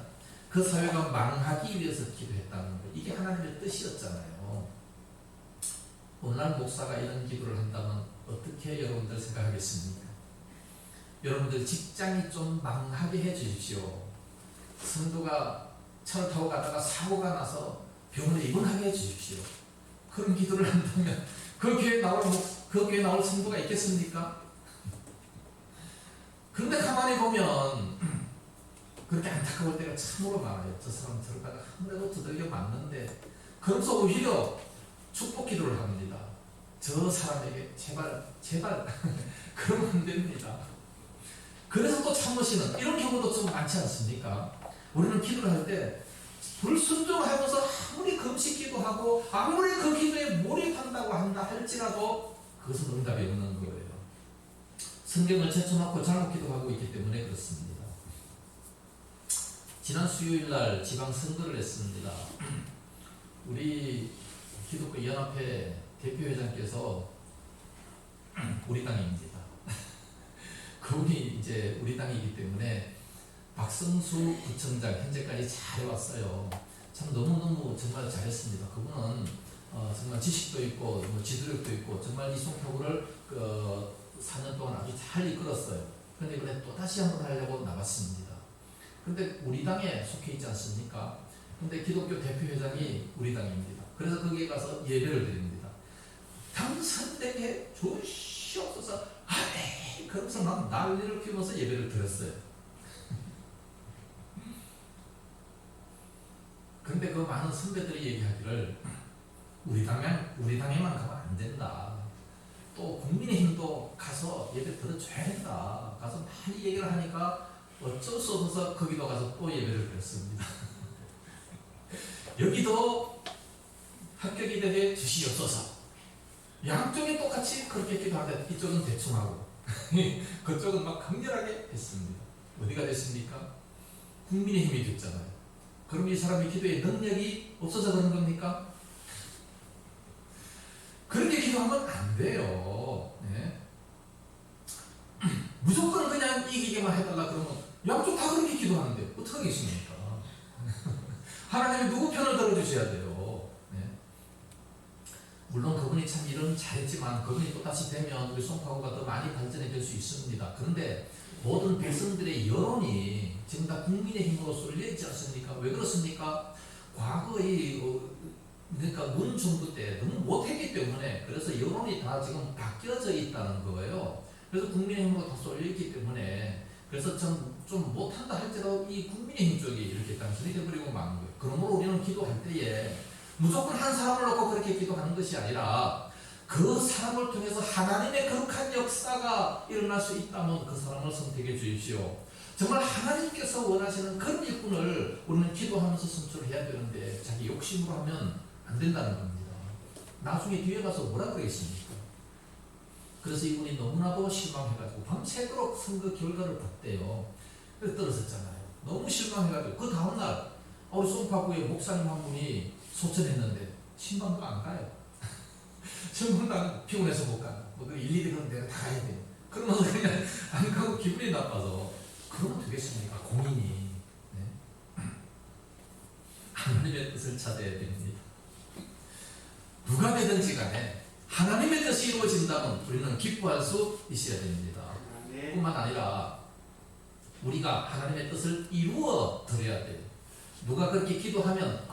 그 사회가 망하기 위해서 기도했다는 거예요. 이게 하나님의 뜻이었잖아요. 오늘날 목사가 이런 기도를 한다면 어떻게 여러분들 생각하겠습니까? 여러분들 직장이 좀 망하게 해주십시오. 성도가 차를 타고 가다가 사고가 나서 병원에 입원하게 해주십시오. 그런 기도를 한다면 그 교회에 나올 성도가 있겠습니까? 그런데 가만히 보면 그렇게 안타까울 때가 참으로 많아요. 저 사람 들어가다 한 대도 두들겨 맞는데 그러면서 오히려 축복 기도를 합니다. 저 사람에게 제발 그러면 안 됩니다. 그래서 또 참으시는 이런 경우도 좀 많지 않습니까? 우리는 기도를 할 때 불순종하면서 아무리 금식기도 하고 아무리 그 기도에 몰입한다고 한다 할지라도 그것은 응답이 없는 거예요. 성경을 제쳐놓고 잘못 기도하고 있기 때문에 그렇습니다. 지난 수요일날 지방선거를 했습니다. 우리 기독교 연합회 대표회장께서 우리 당입니다. 그분이 이제 우리 당이기 때문에 박성수 구청장 현재까지 잘해왔어요. 참 너무너무 정말 잘했습니다. 그분은 정말 지식도 있고 뭐 지도력도 있고 정말 이 송파구를 4년 동안 아주 잘 이끌었어요. 그런데 이번에 또 다시 한번 하려고 나갔습니다. 근데 우리 당에 속해 있지 않습니까? 근데 기독교 대표회장이 우리 당입니다. 그래서 거기에 가서 예배를 드립니다. 당선되게 주시옵소서 아멘 그러면서 막 난리를 피우면서 예배를 드렸어요. 근데 그 많은 선배들이 얘기하기를 우리 당에만 가면 안 된다. 또 국민의힘도 가서 예배 들어줘야 된다. 가서 많이 얘기를 하니까 어쩔 수 없어서 거기도 가서 또 예배를 드렸습니다. 여기도 합격이 되게 주시옵소서. 양쪽이 똑같이 그렇게 기도하는데 이쪽은 대충 하고 그쪽은 막 강렬하게 했습니다. 어디가 됐습니까? 국민의힘이 됐잖아요. 그럼 이 사람이 기도의 능력이 없어서 그런 겁니까? 그렇게 기도하면 안 돼요. 네? 무조건 그냥 이기게만 해달라 그러면 양쪽 다 그렇게 기도하는데 어떡하겠습니까? 하나님이 누구 편을 들어주셔야 돼요. 네? 물론 그분이 참 일은 잘했지만 그분이 또다시 되면 우리 송파구가 더 많이 발전이 될 수 있습니다. 그런데 모든 백성들의 여론이 지금 다 국민의힘으로 쏠려 있지 않습니까? 왜 그렇습니까? 과거의 그러니까 문 정부 때 너무 못했기 때문에 그래서 여론이 다 지금 바뀌어져 있다는 거예요. 그래서 국민의힘으로 다 쏠려 있기 때문에 그래서 좀 못한다 할지라도 이 국민의힘 쪽이 이렇게 단순히 되버리고 마는 거예요. 그러므로 우리는 기도할 때에 무조건 한 사람을 놓고 그렇게 기도하는 것이 아니라 그 사람을 통해서 하나님의 거룩한 역사가 일어날 수 있다면 그 사람을 선택해 주십시오. 정말 하나님께서 원하시는 그런 일꾼을 우리는 기도하면서 선출해야 되는데 자기 욕심으로 하면 안 된다는 겁니다. 나중에 뒤에 가서 뭐라 그러겠습니까? 그래서 이분이 너무나도 실망해가지고 밤새도록 선거 결과를 봤대요. 그래서 떨어졌잖아요. 너무 실망해가지고 그 다음날 우리 송파구에 목사님 한 분이 소천했는데 신방도 안 가요. 신방도 피곤해서 못 가요. 뭐 일일이 그런 데가 다 가야 돼요. 그러면서 그냥 안 가고 기분이 나빠서 그러면 되겠습니까? 공인이. 네? 하나님의 뜻을 찾아야 됩니다. 누가 되든지 간에 하나님의 뜻이 이루어진다면 우리는 기뻐할 수 있어야 됩니다. 네. 뿐만 아니라 우리가 하나님의 뜻을 이루어 드려야 돼요. 누가 그렇게 기도하면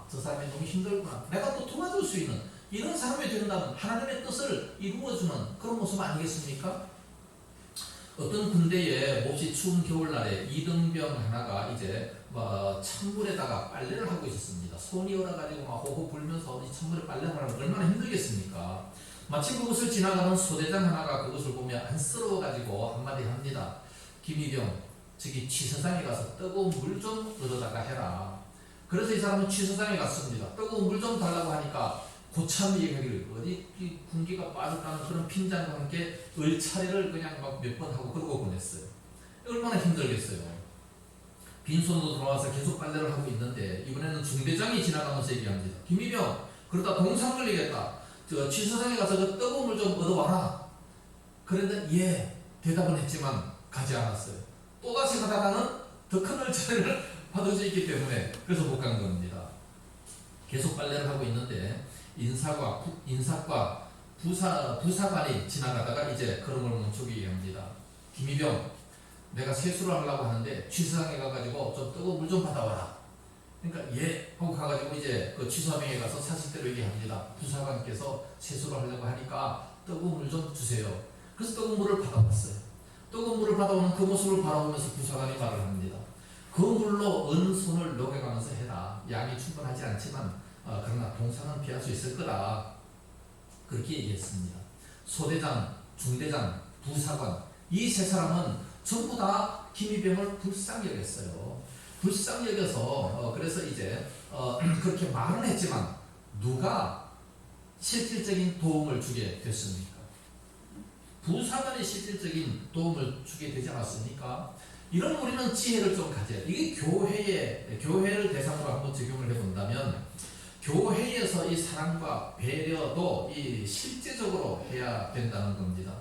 저 사람이 너무 힘들구나. 내가 또 도와줄 수 있는 이런 사람이 된다면 하나님의 뜻을 이루어주는 그런 모습 아니겠습니까? 어떤 군대에 몹시 추운 겨울날에 이등병 하나가 이제 찬물에다가 빨래를 하고 있었습니다. 손이 얼어가지고 막 호호 불면서 이 찬물에 빨래를 하면 얼마나 힘들겠습니까? 마침 그곳을 지나가는 소대장 하나가 그것을 보며 안쓰러워가지고 한마디 합니다. 김이병, 저기 취사장에 가서 뜨거운 물 좀 얻어다가 해라. 그래서 이 사람은 취사장에 갔습니다. 뜨거운 물 좀 달라고 하니까 고참 얘기하기를 어디 군기가 빠졌다는 그런 핀잔과 함께 을차례를 그냥 막 몇 번 하고 그러고 보냈어요. 얼마나 힘들겠어요. 빈손으로 돌아와서 계속 빨래를 하고 있는데 이번에는 중대장이 지나가면서 얘기합니다. 김이병, 그러다 동상 걸리겠다. 저 취사장에 가서 그 뜨거운 물 좀 얻어와라. 그런데 예, 대답은 했지만 가지 않았어요. 또다시 가다가는 더 큰 을차례를 받을 수 있기 때문에 그래서 못 간 겁니다. 계속 빨래를 하고 있는데 인사과 부사관이 지나가다가 이제 그런 걸 멈추기 얘기합니다. 김이병, 내가 세수를 하려고 하는데 취사장에 가가지고 좀 뜨거운 물 좀 받아와라. 그러니까 예 하고 가가지고 이제 그 취사병에 가서 사실대로 얘기합니다. 부사관께서 세수를 하려고 하니까 뜨거운 물 좀 주세요. 그래서 뜨거운 물을 받아왔어요. 뜨거운 물을 받아오는 그 모습을 바라보면서 부사관이 말을 합니다. 그 물로 은손을 녹여가면서 해라. 양이 충분하지 않지만 그러나 동상은 피할 수 있을 거다. 그렇게 얘기했습니다. 소대장, 중대장, 부사관 이 세 사람은 전부 다 김이병을 불쌍히 여겼어요. 불쌍히 여겨서 그래서 이제 그렇게 말은 했지만 누가 실질적인 도움을 주게 됐습니까? 부사관이 실질적인 도움을 주게 되지 않았습니까? 이런 우리는 지혜를 좀 가져야 돼. 이게 교회를 대상으로 한번 적용을 해본다면 교회에서 이 사랑과 배려도 이 실제적으로 해야 된다는 겁니다.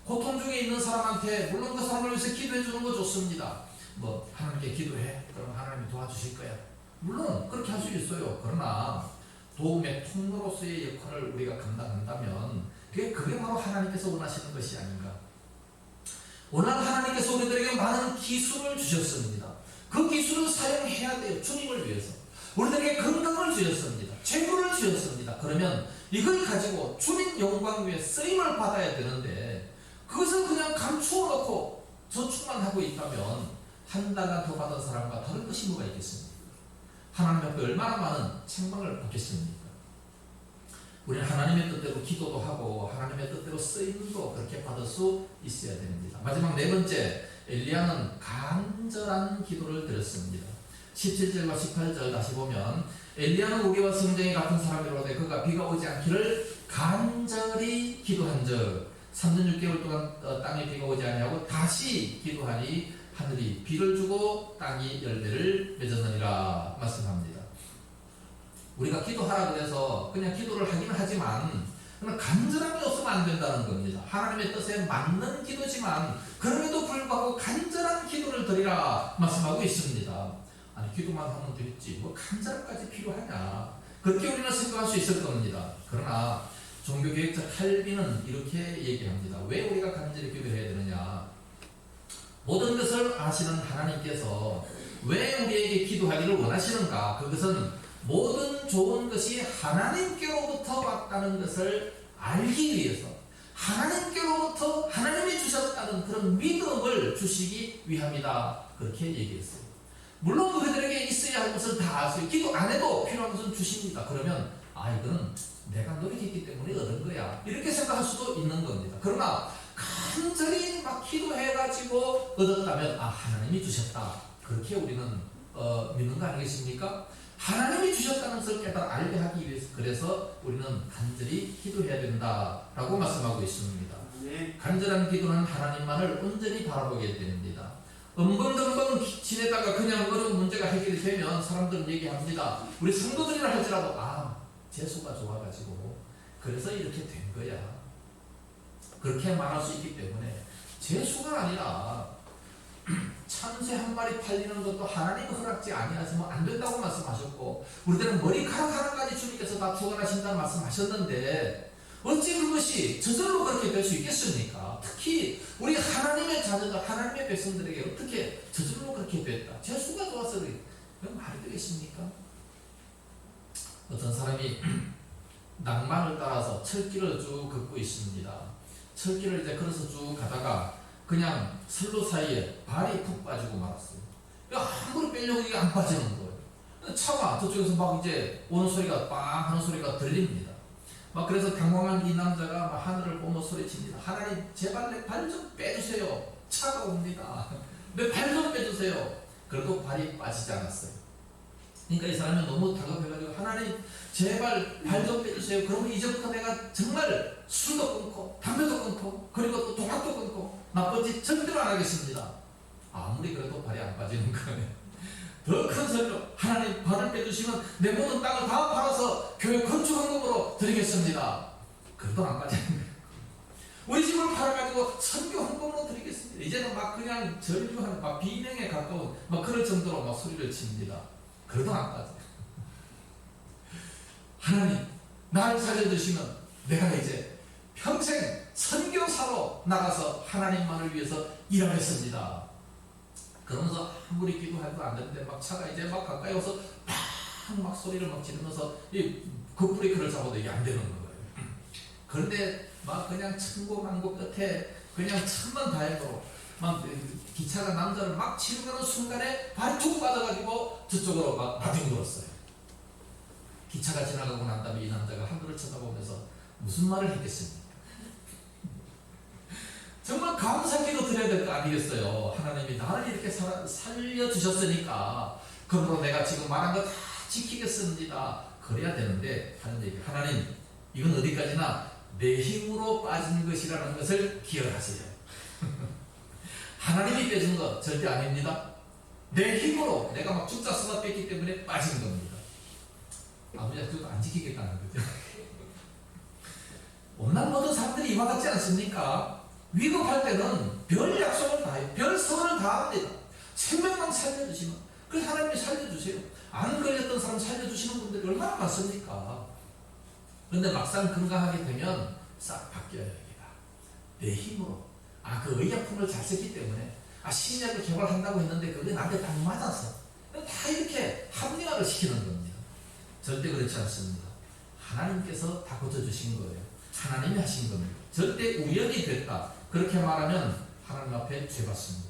고통 중에 있는 사람한테 물론 그 사람을 위해서 기도해 주는 거 좋습니다. 뭐 하나님께 기도해. 그럼 하나님이 도와주실 거야. 물론 그렇게 할 수 있어요. 그러나 도움의 통로로서의 역할을 우리가 감당한다면 그게 바로 하나님께서 원하시는 것이 아닌가. 오늘 하나님께서 우리들에게 많은 기술을 주셨습니다. 그 기술을 사용해야 돼요. 주님을 위해서. 우리들에게 건강을 주셨습니다. 재물을 주셨습니다. 그러면 이걸 가지고 주님 영광 위에 쓰임을 받아야 되는데 그것을 그냥 감추어 놓고 저축만 하고 있다면 한 달간 더 받은 사람과 다른 것이 뭐가 있겠습니까? 하나님 앞에 얼마나 많은 책망을 받겠습니까? 우리는 하나님의 뜻대로 기도도 하고 하나님의 뜻대로 쓰임도 그렇게 받을 수 있어야 됩니다. 마지막 네 번째, 엘리야는 간절한 기도를 드렸습니다. 17절과 18절 다시 보면 엘리야는 우리와 성정이 같은 사람이로되 그가 비가 오지 않기를 간절히 기도한 적 3년 6개월 동안 땅에 비가 오지 아니하고 다시 기도하니 하늘이 비를 주고 땅이 열매를 맺었느니라 말씀합니다. 우리가 기도하라 그래서 그냥 기도를 하긴 하지만 간절함이 없으면 안 된다는 겁니다. 하나님의 뜻에 맞는 기도지만 그럼에도 불구하고 간절한 기도를 드리라 말씀하고 있습니다. 아니 기도만 하면 되겠지 뭐 간절함까지 필요하냐, 그렇게 우리는 생각할 수 있을 겁니다. 그러나 종교개혁자 칼빈은 이렇게 얘기합니다. 왜 우리가 간절히 기도해야 되느냐. 모든 것을 아시는 하나님께서 왜 우리에게 기도하기를 원하시는가. 그것은 모든 좋은 것이 하나님께로부터 왔다는 것을 알기 위해서 하나님께로부터 하나님이 주셨다는 그런 믿음을 주시기 위함이다. 그렇게 얘기했어요. 물론 우리들에게 있어야 할 것은 다 아세요. 기도 안 해도 필요한 것은 주십니다. 그러면 이거는 내가 노력했기 때문에 얻은 거야 이렇게 생각할 수도 있는 겁니다. 그러나 간절히 막 기도해가지고 얻었다면 하나님이 주셨다. 그렇게 우리는 믿는 거 아니겠습니까? 하나님이 주셨다는 것을 깨달아 알게 하기 위해서 그래서 우리는 간절히 기도해야 된다라고 말씀하고 있습니다. 간절한 기도는 하나님만을 온전히 바라보게 됩니다. 엉벙덩벙 지내다가 그냥 어려운 문제가 해결이 되면 사람들은 얘기합니다. 우리 성도들이라 할지라도 재수가 좋아가지고 그래서 이렇게 된 거야. 그렇게 말할 수 있기 때문에 재수가 아니라 참새 한 마리 팔리는 것도 하나님 허락지 아니하시면 안 된다고 말씀하셨고 우리들은 머리카락 하나까지 주님께서 다 주관하신다는 말씀하셨는데 어찌 그것이 저절로 그렇게 될 수 있겠습니까? 특히 우리 하나님의 자녀들 하나님의 백성들에게 어떻게 저절로 그렇게 됐다. 재수가 좋아서 그게 말이 되겠습니까? 어떤 사람이 낭만을 따라서 철길을 쭉 걷고 있습니다. 철길을 이제 걸어서 쭉 가다가 그냥 선로 사이에 발이 푹 빠지고 말았어요. 아무리 빼려고 이게 안 빠지는 거예요. 차가 저쪽에서 막 이제 오는 소리가 빵 하는 소리가 들립니다. 막 그래서 당황한 이 남자가 막 하늘을 보며 소리칩니다. 하나님 제발 내 발 좀 빼주세요. 차가 옵니다. 내 발 좀 빼주세요. 그래도 발이 빠지지 않았어요. 그러니까 이 사람이 너무 다급해가지고 하나님 제발 발 좀 빼주세요. 그러면 이제부터 내가 정말 술도 끊고 담배도 끊고 그리고 또 도박도 끊고 나쁜 짓 절대로 안 하겠습니다. 아무리 그래도 발이 안 빠지는 거예요. 더 큰 소리로 하나님 발을 빼주시면 내 모든 땅을 다 팔아서 교회 건축 헌금으로 드리겠습니다. 그래도 안 빠지는 거예요. 우리 집을 팔아가지고 선교 헌금으로 드리겠습니다. 이제는 막 그냥 절규하는 막 비명에 가까운 막 그럴 정도로 막 소리를 칩니다. 그래도 안 빠져요. 하나님 날 살려주시면 내가 이제 평생 선교사로 나가서 하나님만을 위해서 일하겠습니다. 그러면서 아무리 기도해도 안 되는데 막 차가 이제 막 가까이 와서 막 소리를 막 지르면서 이 급브레이크를 잡아도 이게 안 되는 거예요. 그런데 막 그냥 천고만고 끝에 그냥 천만다행으로 막 기차가 남자를 막 치고 가는 순간에 발이 툭 빠져가지고 저쪽으로 막 나뒹굴었어요. 기차가 지나가고 난 다음에 이 남자가 하늘을 쳐다보면서 무슨 말을 했겠습니까? 정말 감사기도 드려야 될 거 아니겠어요. 하나님이 나를 이렇게 살려주셨으니까 그러므로 내가 지금 말한 거 다 지키겠습니다. 그래야 되는데 하는 얘기, 하나님 이건 어디까지나 내 힘으로 빠진 것이라는 것을 기억하세요. 하나님이 빼준 거 절대 아닙니다. 내 힘으로 내가 막 죽자 쓰다 뺐기 때문에 빠진 겁니다. 아무 약속도 안 지키겠다는 거죠. 오늘 모든 사람들이 이와 같지 않습니까? 위급할 때는 별 약속을 다해요. 별 선을 다합니다. 생명만 살려주시면 그래서 하나님이 살려주세요. 안 걸렸던 사람 살려주시는 분들이 얼마나 많습니까? 그런데 막상 건강하게 되면 싹 바뀌어요. 여기가 내 힘으로 그 의약품을 잘 썼기 때문에 신약을 개발한다고 했는데 그게 나한테 딱 맞아서 다 이렇게 합리화를 시키는 겁니다. 절대 그렇지 않습니다. 하나님께서 다 고쳐주신 거예요. 하나님이 하신 겁니다. 절대 우연이 됐다 그렇게 말하면 하나님 앞에 죄받습니다.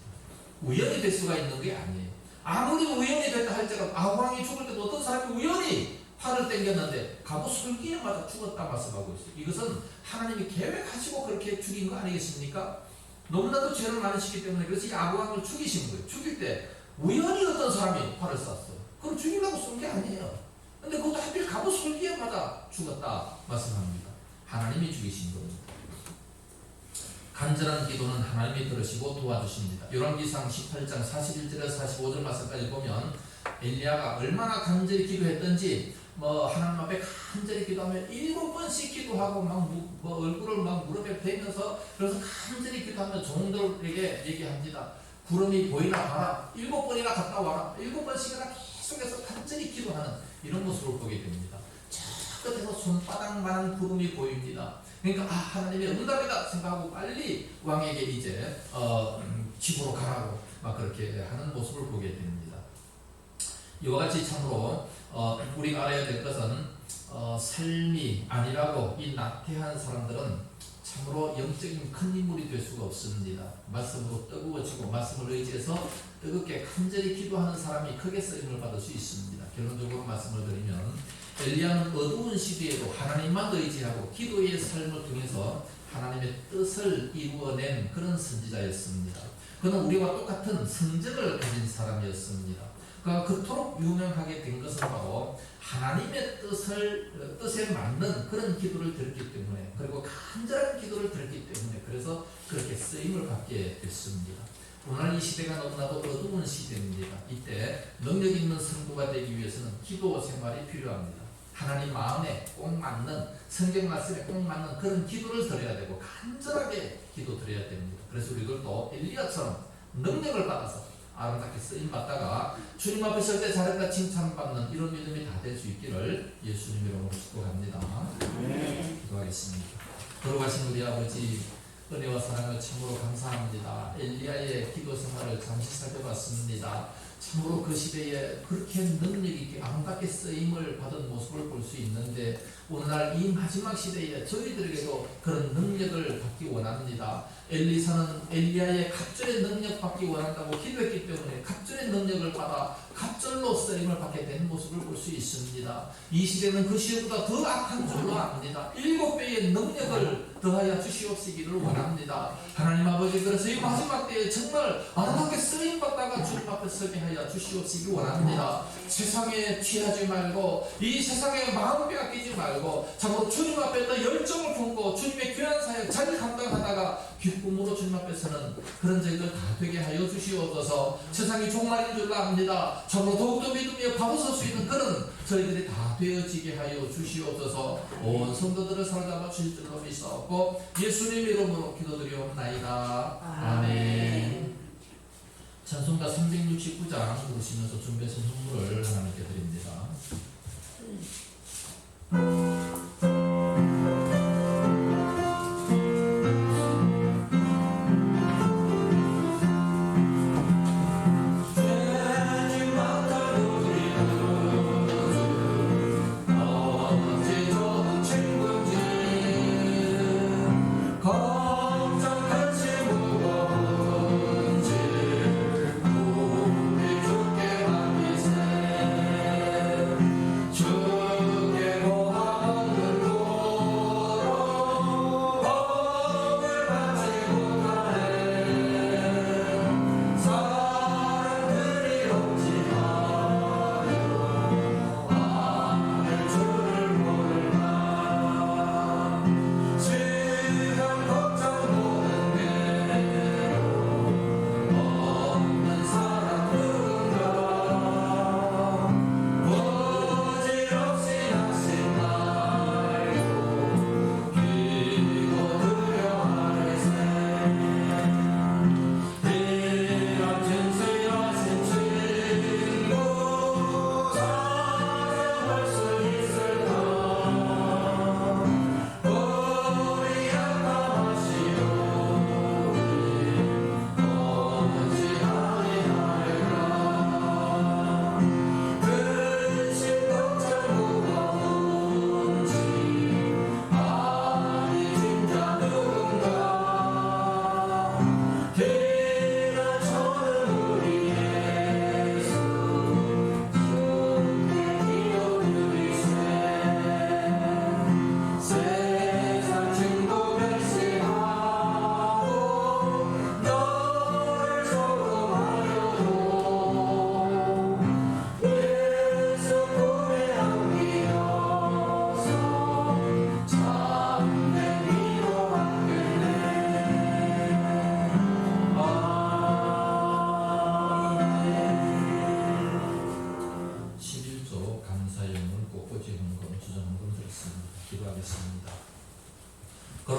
우연이 될 수가 있는 게 아니에요. 아무리 우연이 됐다 할지라도 아브라함이 죽을 때도 어떤 사람이 우연히 팔을 당겼는데 갑옷 솔기에 맞아 죽었다 말씀하고 있어요. 이것은 하나님이 계획하시고 그렇게 죽인 거 아니겠습니까? 너무나도 죄를 많으시기 때문에 그래서 이 아브라함을 죽이신 거예요. 죽일 때 우연히 어떤 사람이 팔을 쐈어요. 그럼 죽이려고 쏜 게 아니에요. 근데 그것도 하필 갑옷 솔기에 맞아 죽었다 말씀합니다. 하나님이 죽이신 겁니다. 간절한 기도는 하나님이 들으시고 도와주십니다. 열왕기상 18장 41절에서 45절 말씀까지 보면 엘리야가 얼마나 간절히 기도했던지 하나님 앞에 간절히 기도하면 7번씩 기도하고 얼굴을 무릎에 대면서 그래서 간절히 기도하며 종들에게 얘기합니다. 구름이 보이나 봐라. 7번이나 갔다 와라. 7번씩이나 계속해서 간절히 기도하는 이런 모습을 보게 됩니다. 저 끝에서 손바닥만한 구름이 보입니다. 그러니까 하나님의 응답이다 생각하고 빨리 왕에게 이제 집으로 가라고 그렇게 하는 모습을 보게 됩니다. 이와 같이 참으로 우리가 알아야 될 것은 삶이 아니라고 이 나태한 사람들은 참으로 영적인 큰 인물이 될 수가 없습니다. 말씀으로 뜨거워지고 말씀을 의지해서 뜨겁게 간절히 기도하는 사람이 크게 쓰임을 받을 수 있습니다. 결론적으로 말씀을 드리면 엘리야는 어두운 시대에도 하나님만 의지하고 기도의 삶을 통해서 하나님의 뜻을 이루어낸 그런 선지자였습니다. 그는 우리와 똑같은 성적을 가진 사람이었습니다. 그가 그토록 유명하게 된 것은 바로 하나님의 뜻에 맞는 그런 기도를 드렸기 때문에, 그리고 간절한 기도를 드렸기 때문에, 그래서 그렇게 쓰임을 받게 됐습니다. 오늘 이 시대가 너무나도 어두운 시대입니다. 이때 능력 있는 성도가 되기 위해서는 기도 생활이 필요합니다. 하나님 마음에 꼭 맞는, 성경 말씀에 꼭 맞는 그런 기도를 드려야 되고 간절하게 기도 드려야 됩니다. 그래서 우리들도 엘리야처럼 능력을 받아서 아름답게 쓰임받다가 주님 앞에 설 때 잘했다 칭찬받는 이런 믿음이 다 될 수 있기를 예수님 이름으로 축복합니다. 기도하겠습니다. 걸어가신 우리 아버지, 은혜와 사랑을 참으로 감사합니다. 엘리야의 기도 생활을 잠시 살펴봤습니다. 참으로 그 시대에 그렇게 능력 있게 아름답게 쓰임을 받은 모습을 볼 수 있는데, 오늘날 이 마지막 시대에 저희들에게도 그런 능력을 받기 원합니다. 엘리사는 엘리야의 갑절의 능력 받기 원한다고 기도했기 때문에 갑절의 능력을 받아 갑절로 쓰임을 받게 된 모습을 볼 수 있습니다. 이 시대는 그 시대보다 더 악한 줄로 압니다. 7배의 능력을 더하여 주시옵시기를 원합니다. 하나님 아버지, 그래서 이 마지막 때에 정말 아름답게 쓰임받다가 주님 앞에 서게 하여 주시옵시기 원합니다. 세상에 취하지 말고 이 세상에 마음 빼앗기지 말고 참으로 주님 앞에 더 열정을 품고 주님의 귀한 사역 잘 감당하다가 기쁨으로 주님 앞에 서는 그런 저희들 다 되게 하여 주시옵소서. 세상이 종말인 줄 압니다. 참으로 더욱더 믿음에 바로설 수 있는 그런 저희들이 다 되어지게 하여 주시옵소서. 온 성도들을 사로잡아 주실 줄로 믿사옵고 예수님 이름으로 기도드리옵나이다. 아멘. 찬송가 369장 부르시면서 준비하신 선물을 하나님께 드립니다.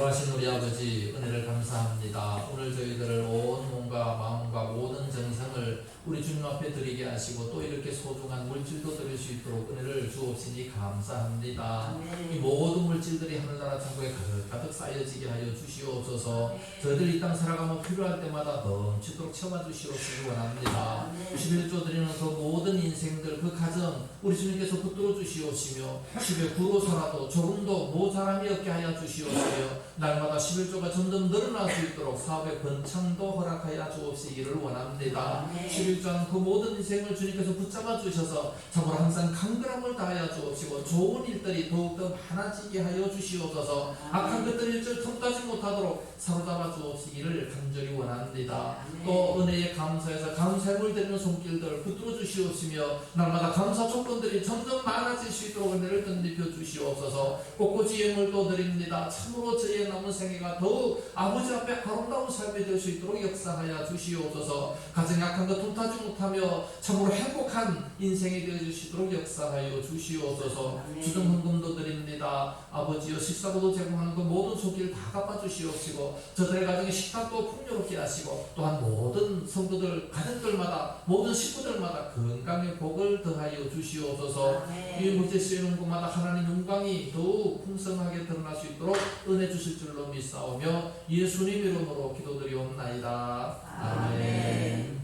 살아가신 우리 아버지 은혜를 감사합니다. 오늘 저희들을 온 몸과 마음과 모든 정성을 우리 주님 앞에 드리게 하시고 또 이렇게 소중한 물질도 드릴 수 있도록 은혜를 주옵시니 감사합니다. 이 모든 물질들이 하늘나라 천국에 가득 쌓여지게 하여 주시옵소서. 저희들 이 땅 살아가면 필요할 때마다 넘치도록 채워 주시옵시기 원합니다. 11조 드리는 그 모든 인생들 그 가정 우리 주님께서 붙들어 주시옵시며 10에 구로서라도 조금도 모자람이 없게 하여 주시옵시며 날마다 11조가 점점 늘어날 수 있도록 사업의 번창도 허락하여 주옵시기를 원합니다. 11조는 그 모든 인생을 주님께서 붙잡아 주셔서 참으로 항상 강건함을 다하여 주옵시고 좋은 일들이 더욱더 많아지게 하여 주시옵소서. 악한 것들 일절 틈타지 못하도록 사로잡아 주옵시기를 간절히 원합니다. 또 은혜에 감사해서 감사함을 드리는 손길들 붙들어 주시옵시며 날마다 감사 조건들이 점점 많아질 수 있도록 은혜를 덧입혀 주시옵소서. 곳곳이 예물도 드립니다. 참으로 저희의 남은 생애가 더욱 아버지 앞에 아름다운 삶이 될 수 있도록 역사하여 주시옵소서. 가정 약한 것 틈타지 못하며 참으로 행복한 인생이 되어 주시도록 역사하여 주시옵소서. 주정 헌금도 드립니다. 아버지여 식사로도 제공하는 그 모든 손길 다 갚아 주시옵시고 저들의 가정의 식탁도 풍요롭게 하시고 또한 모든 성도들 가족들마다 모든 식구들마다 건강의 복을 더하여 주시옵소서. 이 물질 쓰이는 곳마다 하나님 영광이 더욱 풍성하게 드러날 수 있도록 은혜 주실 줄로 믿사오며 예수님 이름으로 기도드리옵나이다. 아멘.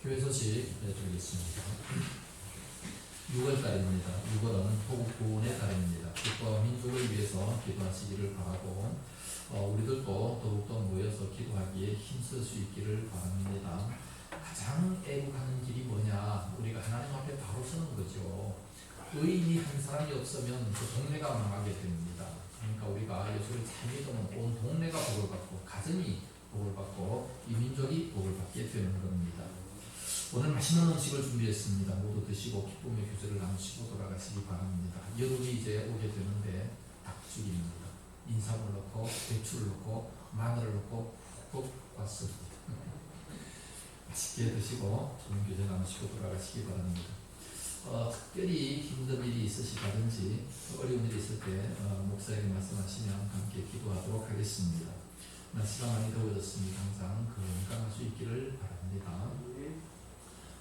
교회 소식 드리겠습니다. 6월달입니다. 6월은 호국구원의 달입니다. 국가와 민족을 위해서 기도하시기를 바라고 우리들도 더욱더 모여서 기도하기에 힘쓸 수 있기를 바랍니다. 가장 애국하는 길이 뭐냐? 우리가 하나님 앞에 바로 서는 거죠. 의인이 한 사람이 없으면 그 동네가 망하게 됩니다. 그러니까 우리가 예수를 잘 믿으면 온 동네가 복을 받고 가정이 복을 받고 이 민족이 복을 받게 되는 겁니다. 오늘 맛있는 음식을 준비했습니다. 모두 드시고 기쁨의 교제를 나누시고 돌아가시기 바랍니다. 여름이 이제 오게 되는데 닭죽입니다. 인삼을 넣고 배추를 넣고 마늘을 넣고 푹푹 빻습니다. 맛있게 드시고 좋은 교제 나누시고 돌아가시기 바랍니다. 특별히 힘든 일이 있으시다든지 어려운 일이 있을 때 목사에게 말씀하시면 함께 기도하도록 하겠습니다. 날씨가 많이 더워졌으니 항상 건강할 수 있기를 바랍니다.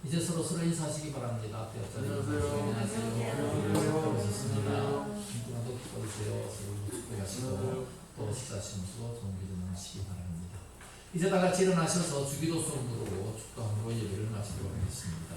이제 서로 인사하시기 바랍니다. 앞에 옆자리 안녕하세요. 오셨습니다. 누구라도 기뻐주세요. 서로 축복하시고 또 식사하시면서 좋은 기도 나누시기 바랍니다. 이제 다 같이 일어나셔서 주기도 성으로 축도함으로 예배를 마치도록 하겠습니다.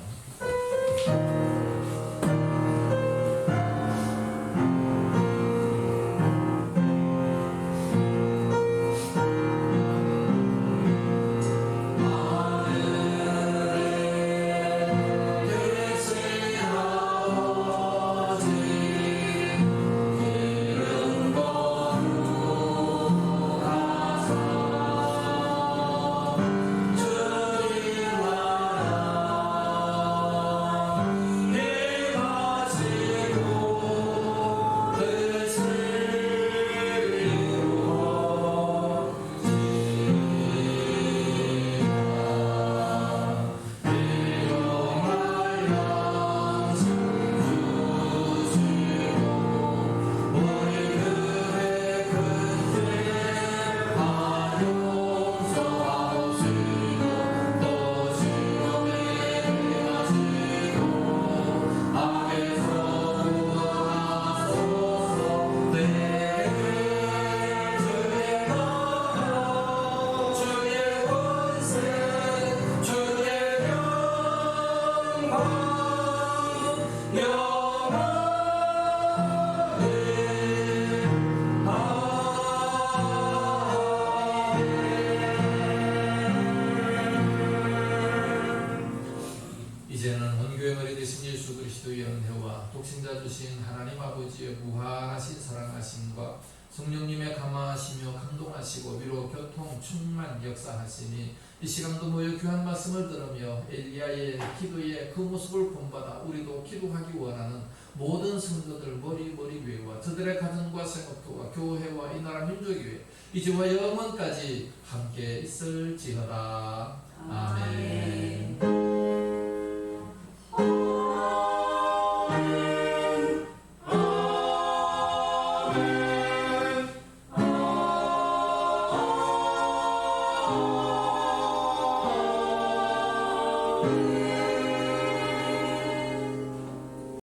성령님의 감화하시며 감동하시고 위로 교통 충만 역사하시니 이 시간도 모여 귀한 말씀을 들으며 엘리야의 기도의 그 모습을 본받아 우리도 기도하기 원하는 모든 성도들 머리 위에와 저들의 가정과 생업도와 교회와 이 나라 민족이 위해 이제와 영원까지 함께 있을지어다. 아멘.